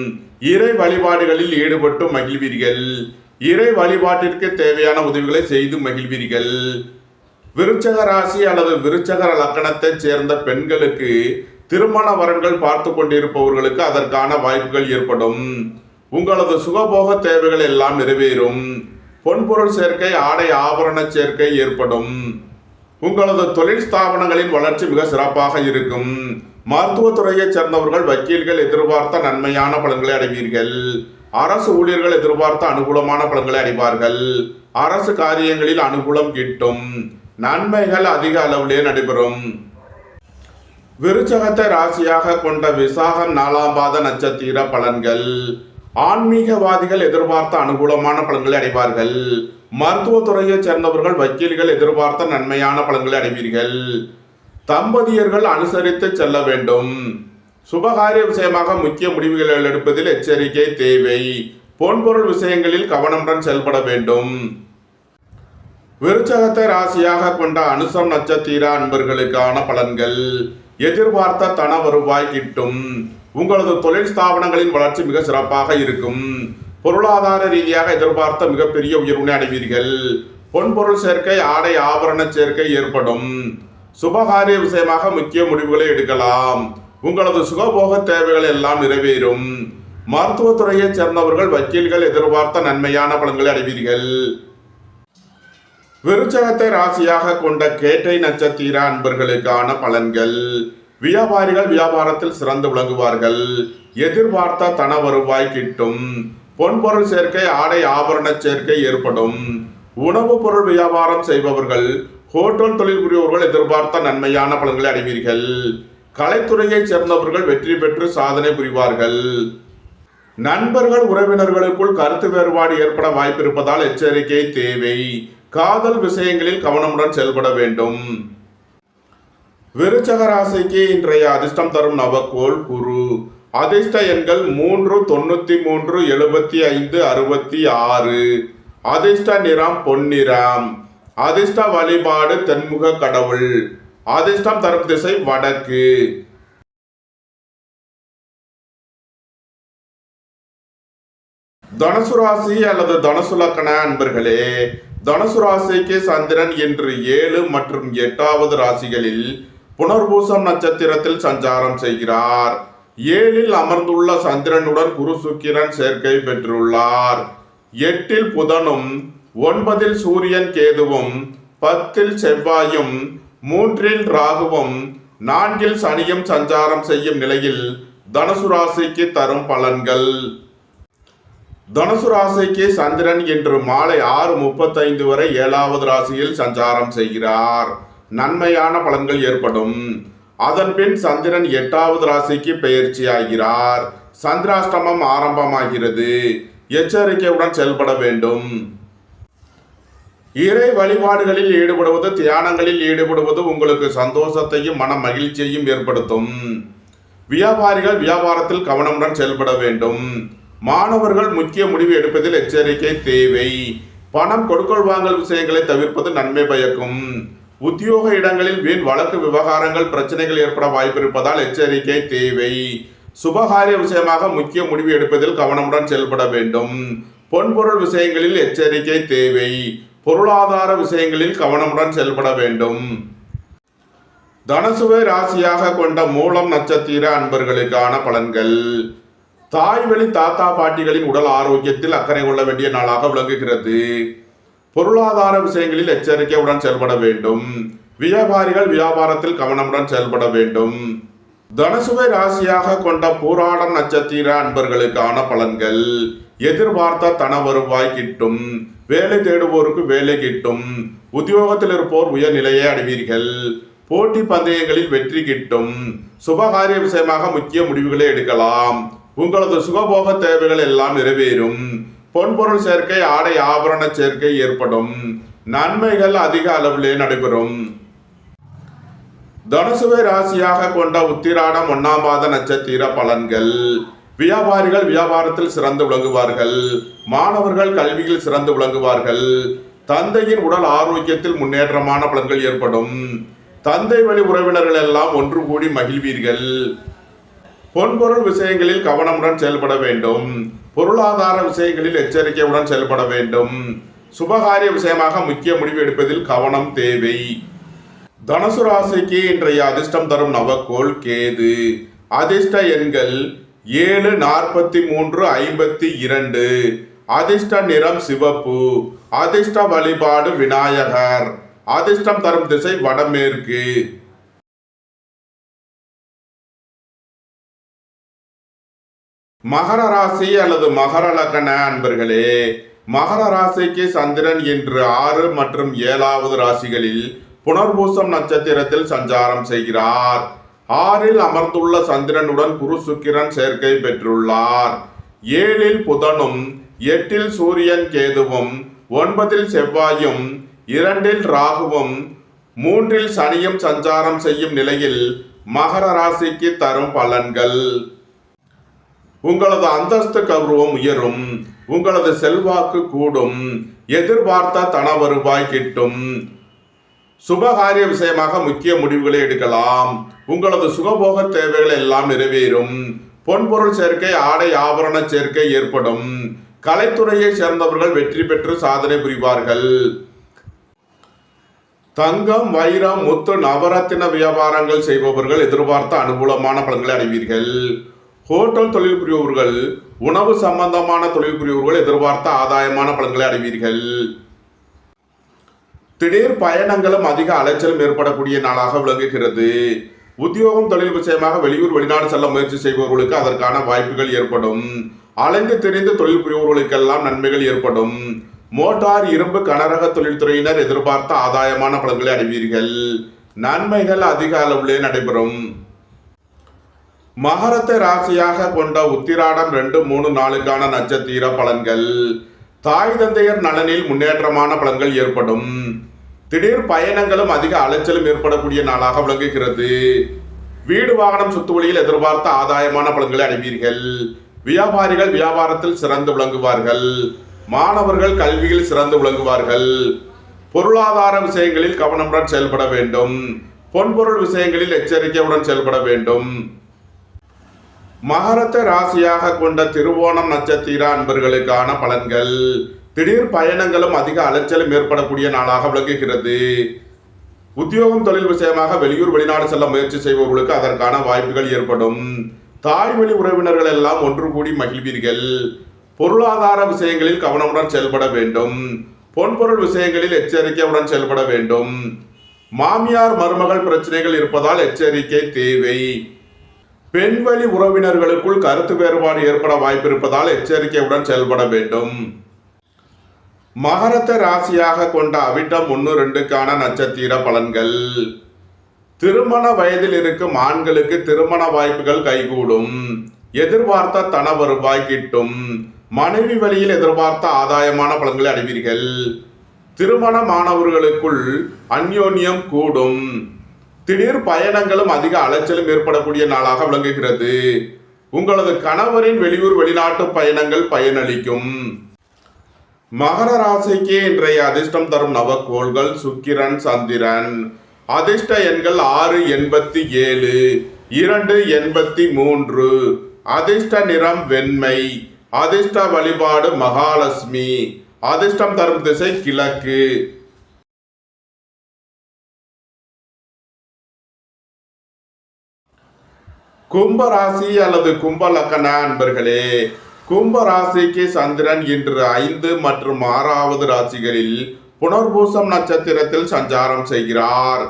இறை வழிபாடுகளில் ஈடுபட்டு மகிழ்வீர்கள். இறை வழிபாட்டிற்கு தேவையான உதவிகளை செய்து மகிழ்வீர்கள். விருச்சக ராசி அல்லது விருச்சக லக்கணத்தைச் சேர்ந்த பெண்களுக்கு திருமண வரன்கள் பார்த்து கொண்டிருப்பவர்களுக்கு அதற்கான வாய்ப்புகள் ஏற்படும். உங்களது சுகபோக தேவைகள் எல்லாம் நிறைவேறும். பொன்பொருள் சேர்க்கை, ஆடை ஆபரண சேர்க்கை ஏற்படும். உங்களது தொழில் ஸ்தாபனங்களின் வளர்ச்சி மிக சிறப்பாக இருக்கும். மருத்துவத்துறையைச் சேர்ந்தவர்கள், வக்கீல்கள் எதிர்பார்த்த நன்மையான பலன்களை அடைவீர்கள். அரசு ஊழியர்கள் எதிர்பார்த்த அனுகூலமான பலன்களை அடைவார்கள். அரசு காரியங்களில் அனுகூலம் கிட்டும். நன்மைகள் அதிக அளவிலே நடைபெறும். விருச்சகத்தை ராசியாக கொண்ட விசாகம் 4ஆம் பாத நட்சத்திர பலன்கள். ஆன்மீகவாதிகள் எதிர்பார்த்த அனுகூலமான பலன்களை அடைவார்கள். மருத்துவத்துறையைச் சேர்ந்தவர்கள், வக்கீல்கள் எதிர்பார்த்த நன்மையான பலன்களை அடைவீர்கள். தம்பதியர்கள் அனுசரித்து செல்ல வேண்டும். சுபகாரிய விஷயமாக முக்கிய முடிவுகள் எடுப்பதில் எச்சரிக்கை தேவை. பொன்பொருள் விஷயங்களில் கவனமுடன் செயல்பட வேண்டும். விருச்சகத்தை ராசியாக கொண்ட அனுசம் நட்சத்திர அன்பர்களுக்கான பலன்கள். எதிர்பார்த்த தன வருவாய் கிட்டும். உங்களது தொழில் ஸ்தாபனங்களின் வளர்ச்சி மிக சிறப்பாக இருக்கும். பொருளாதார ரீதியாக எதிர்பார்த்த மிகப்பெரிய உயர்வினை அடைவீர்கள். பொன்பொருள் சேர்க்கை, ஆடை ஆபரண சேர்க்கை ஏற்படும். சுபகாரிய விஷயமாக முக்கிய முடிவுகளை எடுக்கலாம். உங்களது சுகபோக தேவைகள் எல்லாம் நிறைவேறும். மருத்துவத்துறையைச் சேர்ந்தவர்கள், வக்கீல்கள் எதிர்பார்த்த நன்மையான பலன்களை அடைவீர்கள். விருச்சகத்தை ராசியாக கொண்ட கேட்டை நட்சத்திர அன்பர்களுக்கான பலன்கள். வியாபாரிகள் வியாபாரத்தில் சிறந்து விளங்குவார்கள். எதிர்பார்த்த தன வருவாய் கிட்டும். பொன்பொருள் சேர்க்கை, ஆடை ஆபரண சேர்க்கை ஏற்படும். உணவுப் பொருள் வியாபாரம் செய்பவர்கள், ஹோட்டல் தொழில் புரிபவர்கள் எதிர்பார்த்த நன்மையான பலன்களை அடைவீர்கள். கலைத்துறையைச் சேர்ந்தவர்கள் வெற்றி பெற்று சாதனை புரிவார்கள். நண்பர்கள் உறவினர்களுக்குள் கருத்து வேறுபாடு ஏற்பட வாய்ப்பு இருப்பதால் எச்சரிக்கை தேவை. காதல் விஷயங்களில் கவனமுடன் செயல்பட வேண்டும். விருச்சக ராசிக்கு இன்றைய அதிர்ஷ்டம் தரும் நவக்கோள் குரு. அதிர்ஷ்ட எண்கள் 3, 93, 75, 66. அதிர்ஷ்ட நிறம் பொன்னிறம். அதிர்ஷ்ட வழிபாடு தென்முக கடவுள். அதிர்ஷ்டம் தரும் திசை வடக்கு. தனுசு ராசி அல்லது தனுசு லக்ன அன்பர்களே, தனுசு ராசிக்கு சந்திரன் இன்று 7 மற்றும் 8வது ராசிகளில் புனர்பூசம் நட்சத்திரத்தில் சஞ்சாரம் செய்கிறார். 7ல் அமர்ந்துள்ள சந்திரனுடன் குரு சுக்கிரன் சேர்க்கை பெற்றுள்ளார். 8ல் புதனும் 9ல் சூரியன் கேதுவும் 10ல் செவ்வாயும் 3ல் ராகுவும் 4ல் சனியும் சஞ்சாரம் செய்யும் நிலையில் தனுசு ராசிக்கு தரும் பலன்கள். தனுசு ராசிக்கு சந்திரன் இன்று மாலை 6:35 வரை 7வது ராசியில் சஞ்சாரம் செய்கிறார். நன்மையான பலன்கள் ஏற்படும். அதன் பின் சந்திரன் 8வது ராசிக்கு பெயர்ச்சியாகிறார். சந்திராஷ்டமம் ஆரம்பமாகிறது. எச்சரிக்கையுடன் செயல்பட வேண்டும். இறை வழிபாடுகளில் ஈடுபடுவது, தியானங்களில் ஈடுபடுவது உங்களுக்கு சந்தோஷத்தையும் மன மகிழ்ச்சியையும் ஏற்படுத்தும். வியாபாரிகள் வியாபாரத்தில் கவனமுடன் செயல்பட வேண்டும். மாணவர்கள் முக்கிய முடிவு எடுப்பதில் எச்சரிக்கை தேவை. பணம் கொடுக்கல் வாங்கல் விஷயங்களை தவிர்ப்பது நன்மை பயக்கும். உத்தியோக இடங்களில் வீண் வழக்கு விவகாரங்கள் பிரச்சனைகள் ஏற்பட வாய்ப்பு இருப்பதால் எச்சரிக்கை தேவை. சுபகாரிய விஷயமாக முக்கிய முடிவு எடுப்பதில் கவனமுடன் செயல்பட வேண்டும். பொன்பொருள் விஷயங்களில் எச்சரிக்கை தேவை. பொருளாதார விஷயங்களில் கவனமுடன் செயல்பட வேண்டும். தனுசுவை ராசியாக கொண்ட மூலம் நட்சத்திர அன்பர்களுக்கான பலன்கள். தாய் வழி தாத்தா பாட்டிகளின் உடல் ஆரோக்கியத்தில் அக்கறை கொள்ள வேண்டிய நாளாக விளங்குகிறது. பொருளாதார விஷயங்களில் எச்சரிக்கையுடன் செயல்பட வேண்டும். வியாபாரிகள் வியாபாரத்தில் கவனமுடன் செயல்பட வேண்டும். தனுசுவை ராசியாக கொண்ட பூராடம் நட்சத்திர அன்பர்களுக்கான பலன்கள். எதிர்பார்த்த தன வருவாய் கிட்டும். வேலை தேடுவோருக்கு வேலை கிட்டும். உத்தியோகத்தில் இருப்போர் உயர்நிலையை அடைவீர்கள். போட்டி பந்தயங்களில் வெற்றி கிட்டும். சுபகாரிய விஷயமாக முக்கிய முடிவுகளை எடுக்கலாம். உங்களது சுகபோக தேவைகள் எல்லாம் நிறைவேறும். பொன்பொருள் சேர்க்கை, ஆடை ஆபரண சேர்க்கை ஏற்படும். நன்மைகள் அதிக அளவிலே நடைபெறும். தனுசுவை ராசியாக கொண்ட உத்திராடம் 1ஆம் பாத நட்சத்திர பலன்கள். வியாபாரிகள் வியாபாரத்தில் சிறந்து விளங்குவார்கள். மாணவர்கள் கல்வியில் சிறந்து விளங்குவார்கள். தந்தையின் உடல் ஆரோக்கியத்தில் முன்னேற்றமான பலன்கள் ஏற்படும். தந்தை வழி உறவினர்கள் எல்லாம் ஒன்று கூடி மகிழ்வீர்கள். பொன்பொருள் விஷயங்களில் கவனமுடன் செயல்பட வேண்டும். பொருளாதார விஷயங்களில் எச்சரிக்கையுடன் செயல்பட வேண்டும். சுபகாரிய விஷயமாக முக்கிய முடிவு எடுப்பதில் கவனம் தேவை. தனுசு ராசிக்கு இன்றைய அதிர்ஷ்டம் தரும் நவக்கோள் கேது. அதிர்ஷ்ட எண்கள் 7, 43, 52. அதிர்ஷ்ட நிறம் சிவப்பு. அதிர்ஷ்ட வழிபாடு விநாயகர். அதிர்ஷ்டம் தரும் திசை வடமேற்கு. மகர ராசி அல்லது மகர லக்ன அன்பர்களே, மகர ராசிக்கு சந்திரன் இன்று 6 மற்றும் 7வது ராசிகளில் புனர்பூசம் நட்சத்திரத்தில் சஞ்சாரம் செய்கிறார். 6இல் அமர்ந்துள்ள சந்திரனுடன் குரு சுக்கிரன் சேர்க்கை பெற்றுள்ளார். 7இல் புதனும், 8இல் சூரியன் கேதுவும், 9இல் செவ்வாயும், 2இல் ராகுவும், 3இல் சனியும் சஞ்சாரம் செய்யும் நிலையில் மகர ராசிக்கு தரும் பலன்கள். உங்களது அந்தஸ்து கௌரவம் உயரும். உங்களது செல்வாக்கு கூடும். எதிர்பார்த்த தன வருவாய் கிட்டும். சுபகாரிய விஷயமாக முக்கிய முடிவுகளை எடுக்கலாம். உங்களது சுகபோக தேவைகள் எல்லாம் நிறைவேறும். பொன்பொருள் சேர்க்கை, ஆடை ஆபரண சேர்க்கை ஏற்படும். கலைத்துறையை சேர்ந்தவர்கள் வெற்றி பெற்று சாதனை புரிவார்கள். தங்கம், வைரம், முத்து, நவரத்தின வியாபாரங்கள் செய்பவர்கள் எதிர்பார்த்த அனுகூலமான பலன்களை அடைவீர்கள். ஹோட்டல் தொழில் புரிபவர்கள், உணவு சம்பந்தமான தொழில் புரிபவர்கள் எதிர்பார்த்த ஆதாயமான பலன்களை அடைவீர்கள். திடீர் பயணங்களும் அதிக அலைச்சலும் ஏற்படக்கூடிய நாளாக விளங்குகிறது. உத்தியோகம் தொழில் விஷயமாக வெளியூர் வெளிநாடு செல்ல முயற்சி செய்பவர்களுக்கு அதற்கான வாய்ப்புகள் ஏற்படும். அலைந்து திரிந்து தொழில் புரிபவர்களுக்கெல்லாம் நன்மைகள் ஏற்படும். மோட்டார், இரும்பு, கனரக தொழில்துறையினர் எதிர்பார்த்த ஆதாயமான பலன்களை அடைவீர்கள். நன்மைகள் அதிக அளவிலே நடைபெறும். மகரத்தை ராசியாக கொண்ட உத்திராடம் 2, 3, 4க்கான நட்சத்திர பலன்கள். தாய் தந்தையர் நலனில் முன்னேற்றமான பலன்கள் ஏற்படும். திடீர் பயணங்களும் அதிக அலைச்சலும் ஏற்படக்கூடிய நாளாக விளங்குகிறது. வீடு வாகனம் சுத்துவழியில் எதிர்பார்த்த ஆதாயமான பலன்களை அடைவீர்கள். வியாபாரிகள் வியாபாரத்தில் சிறந்து விளங்குவார்கள். மாணவர்கள் கல்வியில் சிறந்து விளங்குவார்கள். பொருளாதார விஷயங்களில் கவனமுடன் செயல்பட வேண்டும். பொன்பொருள் விஷயங்களில் எச்சரிக்கையுடன் செயல்பட வேண்டும். மகரத்தை ராசியாக கொண்ட திருவோணம் நட்சத்திர அன்பர்களுக்கான பலன்கள். திடீர் பயணங்களும் அதிக அலைச்சலும் ஏற்படக்கூடிய நாளாக விளங்குகிறது. உத்தியோகம் தொழில் விஷயமாக வெளியூர் வெளிநாடு செல்ல முயற்சி செய்பவர்களுக்கு அதற்கான வாய்ப்புகள் ஏற்படும். தாய் வழி உறவினர்கள் எல்லாம் ஒன்று கூடி மகிழ்வீர்கள். பொருளாதார விஷயங்களில் கவனமுடன் செயல்பட வேண்டும். பொன்பொருள் விஷயங்களில் எச்சரிக்கையுடன் செயல்பட வேண்டும். மாமியார் மருமகள் பிரச்சனைகள் இருப்பதால் எச்சரிக்கை தேவை. பெண்வழி உறவினர்களுக்குள் கருத்து வேறுபாடு ஏற்பட வாய்ப்பு இருப்பதால் எச்சரிக்கையுடன் செயல்பட வேண்டும். மகரத்தை ராசியாக கொண்ட அவிட்டம் 1, 2க்கான நட்சத்திர பலன்கள். திருமண வயதில் இருக்கும் ஆண்களுக்கு திருமண வாய்ப்புகள் கைகூடும். எதிர்பார்த்த தன வருவாய் கிட்டும். மனைவி வழியில் எதிர்பார்த்த ஆதாயமான பலன்களை அடைவீர்கள். திருமணமானவர்களுக்குள் அந்யோன்யம் கூடும். திடீர் பயணங்களும் அதிக அலைச்சலும் ஏற்படக்கூடிய நாளாக விளங்குகிறது. உங்களது கணவரின் வெளியூர் வெளிநாட்டு பயணங்கள் பயனளிக்கும். மகர ராசிக்கு இன்றைய அதிர்ஷ்டம் தரும் நவக்கோள்கள் சுக்கிரன், சந்திரன். அதிர்ஷ்ட எண்கள் 687, 283. அதிர்ஷ்ட நிறம் வெண்மை. அதிர்ஷ்ட வழிபாடு மகாலட்சுமி. அதிர்ஷ்டம் தரும் திசை கிழக்கு. கும்ப ராசி அல்லது கும்ப லக்கண அன்பர்களே, கும்ப ராசிக்கு சந்திரன் இன்று 5 மற்றும் 6வது ராசிகளில் புனர்பூசம் நட்சத்திரத்தில் சஞ்சாரம் செய்கிறார்.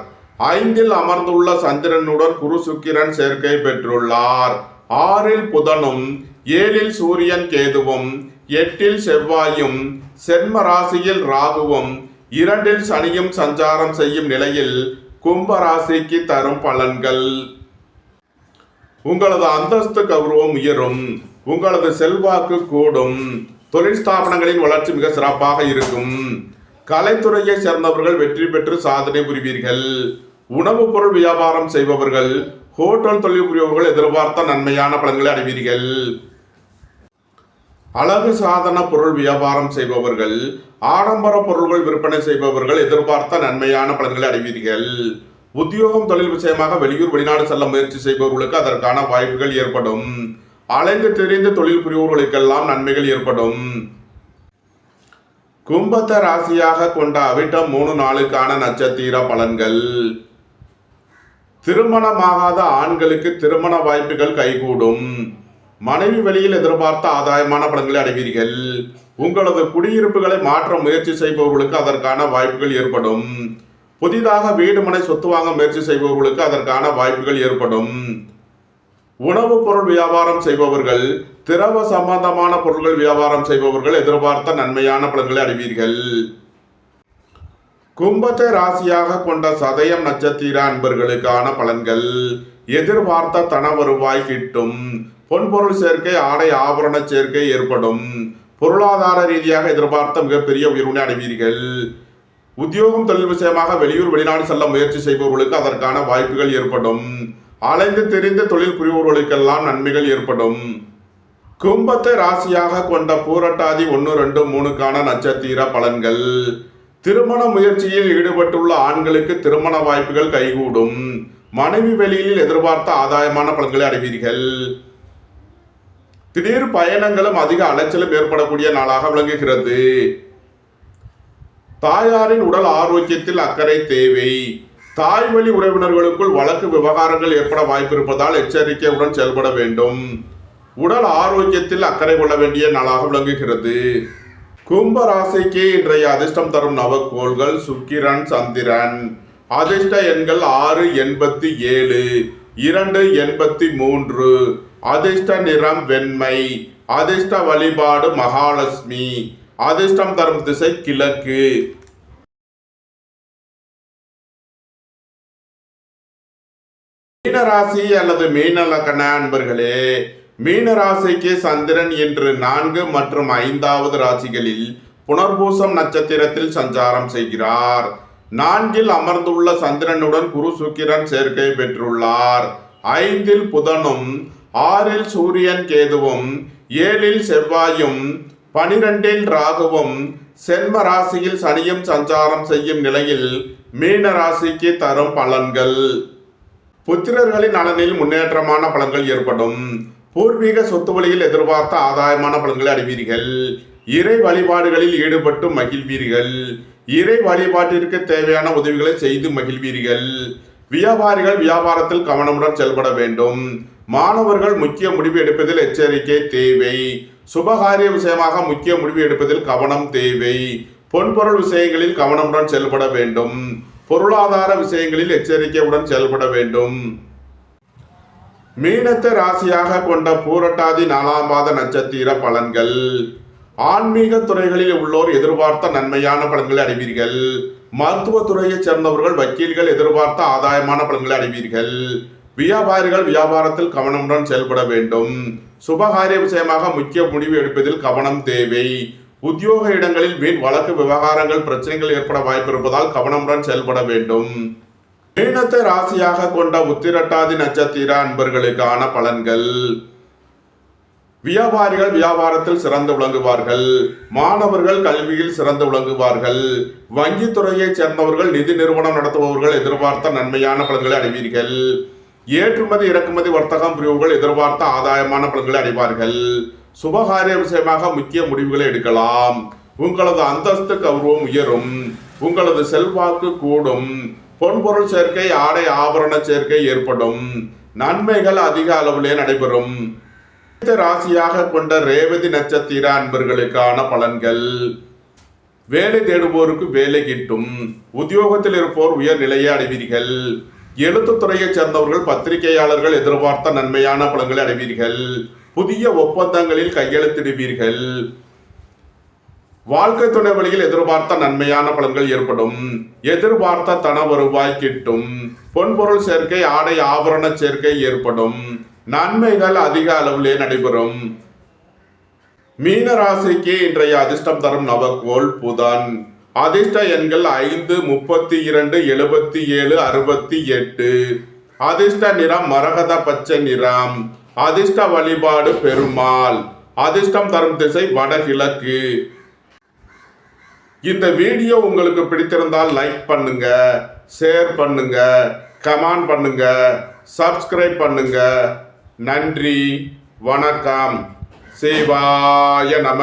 5இல் அமர்ந்துள்ள சந்திரனுடன் குரு சுக்கிரன் சேர்க்கை பெற்றுள்ளார். 6இல் புதனும், 7இல் சூரியன் கேதுவும், 8இல் செவ்வாயும், சென்ம ராசியில் ராகுவும், 2இல் சனியும் சஞ்சாரம் செய்யும் நிலையில் கும்ப ராசிக்கு தரும் பலன்கள்: உங்களது அந்தஸ்து கௌரவம் உயரும். உங்களது செல்வாக்கு கூடும். தொழில் ஸ்தாபனங்களின் வளர்ச்சி மிக சிறப்பாக இருக்கும். கலைத்துறையை சேர்ந்தவர்கள் வெற்றி பெற்று சாதனை புரிவீர்கள். உணவுப் பொருள் வியாபாரம் செய்பவர்கள், ஹோட்டல் தொழில் புரிபவர்கள் எதிர்பார்த்த நன்மையான பலன்களை அடைவீர்கள். அழகு சாதன பொருள் வியாபாரம் செய்பவர்கள், ஆடம்பர பொருள்கள் விற்பனை செய்பவர்கள் எதிர்பார்த்த நன்மையான பலன்களை அடைவீர்கள். உத்தியோகம் தொழில் விஷயமாக வெளியூர் வெளிநாடு செல்ல முயற்சி செய்பவர்களுக்கு அதற்கான வாய்ப்புகள் ஏற்படும். அலைந்து தெரிந்து தொழில் புரிபவர்களுக்கெல்லாம் நன்மைகள் ஏற்படும். கும்பத்தை ராசியாக கொண்ட அவிட்டம் 3 நாளுக்கான நட்சத்திர பலன்கள்: திருமணமாகாத ஆண்களுக்கு திருமண வாய்ப்புகள் கைகூடும். மனைவி வெளியில் எதிர்பார்த்த ஆதாயமான பலன்களை அடைவீர்கள். உங்களது குடியிருப்புகளை மாற்ற முயற்சி செய்பவர்களுக்கு அதற்கான வாய்ப்புகள் ஏற்படும். புதிதாக வீடு மனை சொத்து வாங்க முயற்சி செய்பவர்களுக்கு அதற்கான வாய்ப்புகள் ஏற்படும். உணவுப் பொருள் வியாபாரம் செய்பவர்கள், திரவ சம்பந்தமான பொருட்கள் வியாபாரம் செய்பவர்கள் எதிர்பார்த்த நன்மையான பலன்களை அடைவீர்கள். கும்பத்தை ராசியாக கொண்ட சதயம் நட்சத்திர அன்பர்களுக்கான பலன்கள்: எதிர்பார்த்த தன வருவாய் கிட்டும். பொன்பொருள் சேர்க்கை, ஆடை ஆபரண சேர்க்கை ஏற்படும். பொருளாதார ரீதியாக எதிர்பார்த்த மிகப்பெரிய உயர்வினை அடைவீர்கள். உத்தியோகம் தொழில் விஷயமாக வெளியூர் வெளிநாடு செல்ல முயற்சி செய்பவர்களுக்கு அதற்கான வாய்ப்புகள் ஏற்படும். அலைந்து தெரிந்த தொழில் புரிபவர்களுக்கெல்லாம் நன்மைகள் ஏற்படும். கும்பத்தை ராசியாக கொண்ட பூரட்டாதி 1, 2, 3க்கான நட்சத்திர பலன்கள்: திருமண முயற்சியில் ஈடுபட்டுள்ள ஆண்களுக்கு திருமண வாய்ப்புகள் கைகூடும். மனைவி வெளியில் எதிர்பார்த்த ஆதாயமான பலன்களை அடைவீர்கள். திடீர் பயணங்களும் அதிக அலைச்சலும் ஏற்படக்கூடிய நாளாக விளங்குகிறது. தாயாரின் உடல் ஆரோக்கியத்தில் அக்கறை தேவை. தாய் வழி உறவினர்களுக்குள் வழக்கு விவகாரங்கள் ஏற்பட வாய்ப்பு இருப்பதால் எச்சரிக்கையுடன் செயல்பட வேண்டும். உடல் ஆரோக்கியத்தில் அக்கறை கொள்ள வேண்டிய நாளாக விளங்குகிறது. கும்ப ராசிக்கு இன்றைய அதிர்ஷ்டம் தரும் நவக்கோள்கள் சுக்கிரன், சந்திரன். அதிர்ஷ்ட எண்கள் 687, 283. அதிர்ஷ்ட நிறம் வெண்மை. அதிர்ஷ்ட வழிபாடு மகாலட்சுமி. அதிர்ஷ்டம் தரும் திசை கிழக்கு. மீனராசி அல்லது மீன லக்கண அன்பர்களே, மீனராசிக்கு சந்திரன் இன்று 4 மற்றும் 5வது ராசிகளில் புனர்பூசம் நட்சத்திரத்தில் சஞ்சாரம் செய்கிறார். 4இல் அமர்ந்துள்ள சந்திரனுடன் குரு சுக்கிரன் சேர்க்கை பெற்றுள்ளார். 5இல் புதனும், 6இல் சூரியன் கேதுவும், 7இல் செவ்வாயும், 12இல் ராகுவும், சென்ம ராசியில் சனியும் சஞ்சாரம் செய்யும் நிலையில் மீன ராசிக்கு தரும் பலன்கள்: புத்திரர்களின் நலனில் முன்னேற்றமான பலன்கள் ஏற்படும். பூர்வீக சொத்து வழியில் எதிர்பார்த்த ஆதாயமான பலன்களை அடைவீர்கள். இறை வழிபாடுகளில் ஈடுபட்டு மகிழ்வீர்கள். இறை வழிபாட்டிற்கு தேவையான உதவிகளை செய்து மகிழ்வீர்கள். வியாபாரிகள் வியாபாரத்தில் கவனமுடன் செயல்பட வேண்டும். மாணவர்கள் முக்கிய முடிவு எடுப்பதில் எச்சரிக்கை தேவை. சுபகாரிய விஷயமாக முக்கிய முடிவு எடுப்பதில் கவனம் தேவை. பொன்பொருள் விஷயங்களில் கவனமுடன் செயல்பட வேண்டும். பொருளாதார விஷயங்களில் எச்சரிக்கையுடன் செயல்பட வேண்டும். மீனத்தை ராசியாக கொண்ட பூரட்டாதி 4ஆம் பாத நட்சத்திர பலன்கள்: ஆன்மீக துறைகளில் உள்ளோர் எதிர்பார்த்த நன்மையான பலன்களை அடைவீர்கள். மருத்துவ துறையைச் சேர்ந்தவர்கள், வக்கீல்கள் எதிர்பார்த்த ஆதாயமான பலன்களை அடைவீர்கள். வியாபாரிகள் வியாபாரத்தில் கவனமுடன் செயல்பட வேண்டும். சுபகாரிய விஷயமாக முக்கிய முடிவு எடுப்பதில் கவனம் தேவை. உத்தியோக இடங்களில் வீண் வழக்கு விவகாரங்கள் பிரச்சனைகள் ஏற்பட வாய்ப்பு இருப்பதால் கவனமுடன் செயல்பட வேண்டும். மீனத்தை ராசியாக கொண்ட உத்திரட்டாதி நட்சத்திர அன்பர்களுக்கான பலன்கள். வியாபாரிகள் வியாபாரத்தில் சிறந்து விளங்குவார்கள். மாணவர்கள் கல்வியில் சிறந்து விளங்குவார்கள். வங்கித்துறையைச் சேர்ந்தவர்கள் நிதி நிறுவனம் நடத்துபவர்கள் எதிர்பார்த்த நன்மையான பலன்களை அடைவீர்கள். ஏற்றுமதி இறக்குமதி வர்த்தகம் புரிவுகள் எதிர்பார்த்த ஆதாயமான பலன்களை அடைவார்கள். சுபகாரிய விஷயமாக முக்கிய முடிவுகளை எடுக்கலாம். உங்களது அந்தஸ்து கௌரவம் உயரும். உங்களது செல்வாக்கு கூடும். பொன்பொருள் சேர்க்கை ஆடை ஆபரண சேர்க்கை ஏற்படும். நன்மைகள் அதிக அளவிலே நடைபெறும். ராசியாக கொண்ட ரேவதி நட்சத்திர அன்பர்களுக்கான பலன்கள். வேலை தேடுவோருக்கு வேலை கிட்டும். உத்தியோகத்தில் இருப்போர் உயர் நிலையை அடைவீர்கள். எழுத்துத்துறையைச் சேர்ந்தவர்கள் பத்திரிகையாளர்கள் எதிர்பார்த்த நன்மையான பலன்களை அடைவீர்கள். புதிய ஒப்பந்தங்களில் கையெழுத்திடுவீர்கள். வாழ்க்கை துணை வழியில் எதிர்பார்த்த நன்மையான பலன்கள் ஏற்படும். எதிர்பார்த்த தன வருவாய் கிட்டும். பொன்பொருள் சேர்க்கை ஆடை ஆபரண சேர்க்கை ஏற்படும். நன்மைகள் அதிக அளவிலே நடைபெறும். மீன ராசிக்கு இன்றைய அதிர்ஷ்டம் தரும் நவக்கோள் புதன். அதிர்ஷ்ட எண்கள் 5, 32, 77, 68. அதிர்ஷ்ட நிறம் மரகத பச்சை நிறம். அதிர்ஷ்ட வழிபாடு பெருமாள். அதிர்ஷ்டம் தரும் திசை வடகிழக்கு. இந்த வீடியோ உங்களுக்கு பிடித்திருந்தால் லைக் பண்ணுங்க, ஷேர் பண்ணுங்க, கமெண்ட் பண்ணுங்க, சப்ஸ்கிரைப் பண்ணுங்க. நன்றி, வணக்கம். சிவாய நம.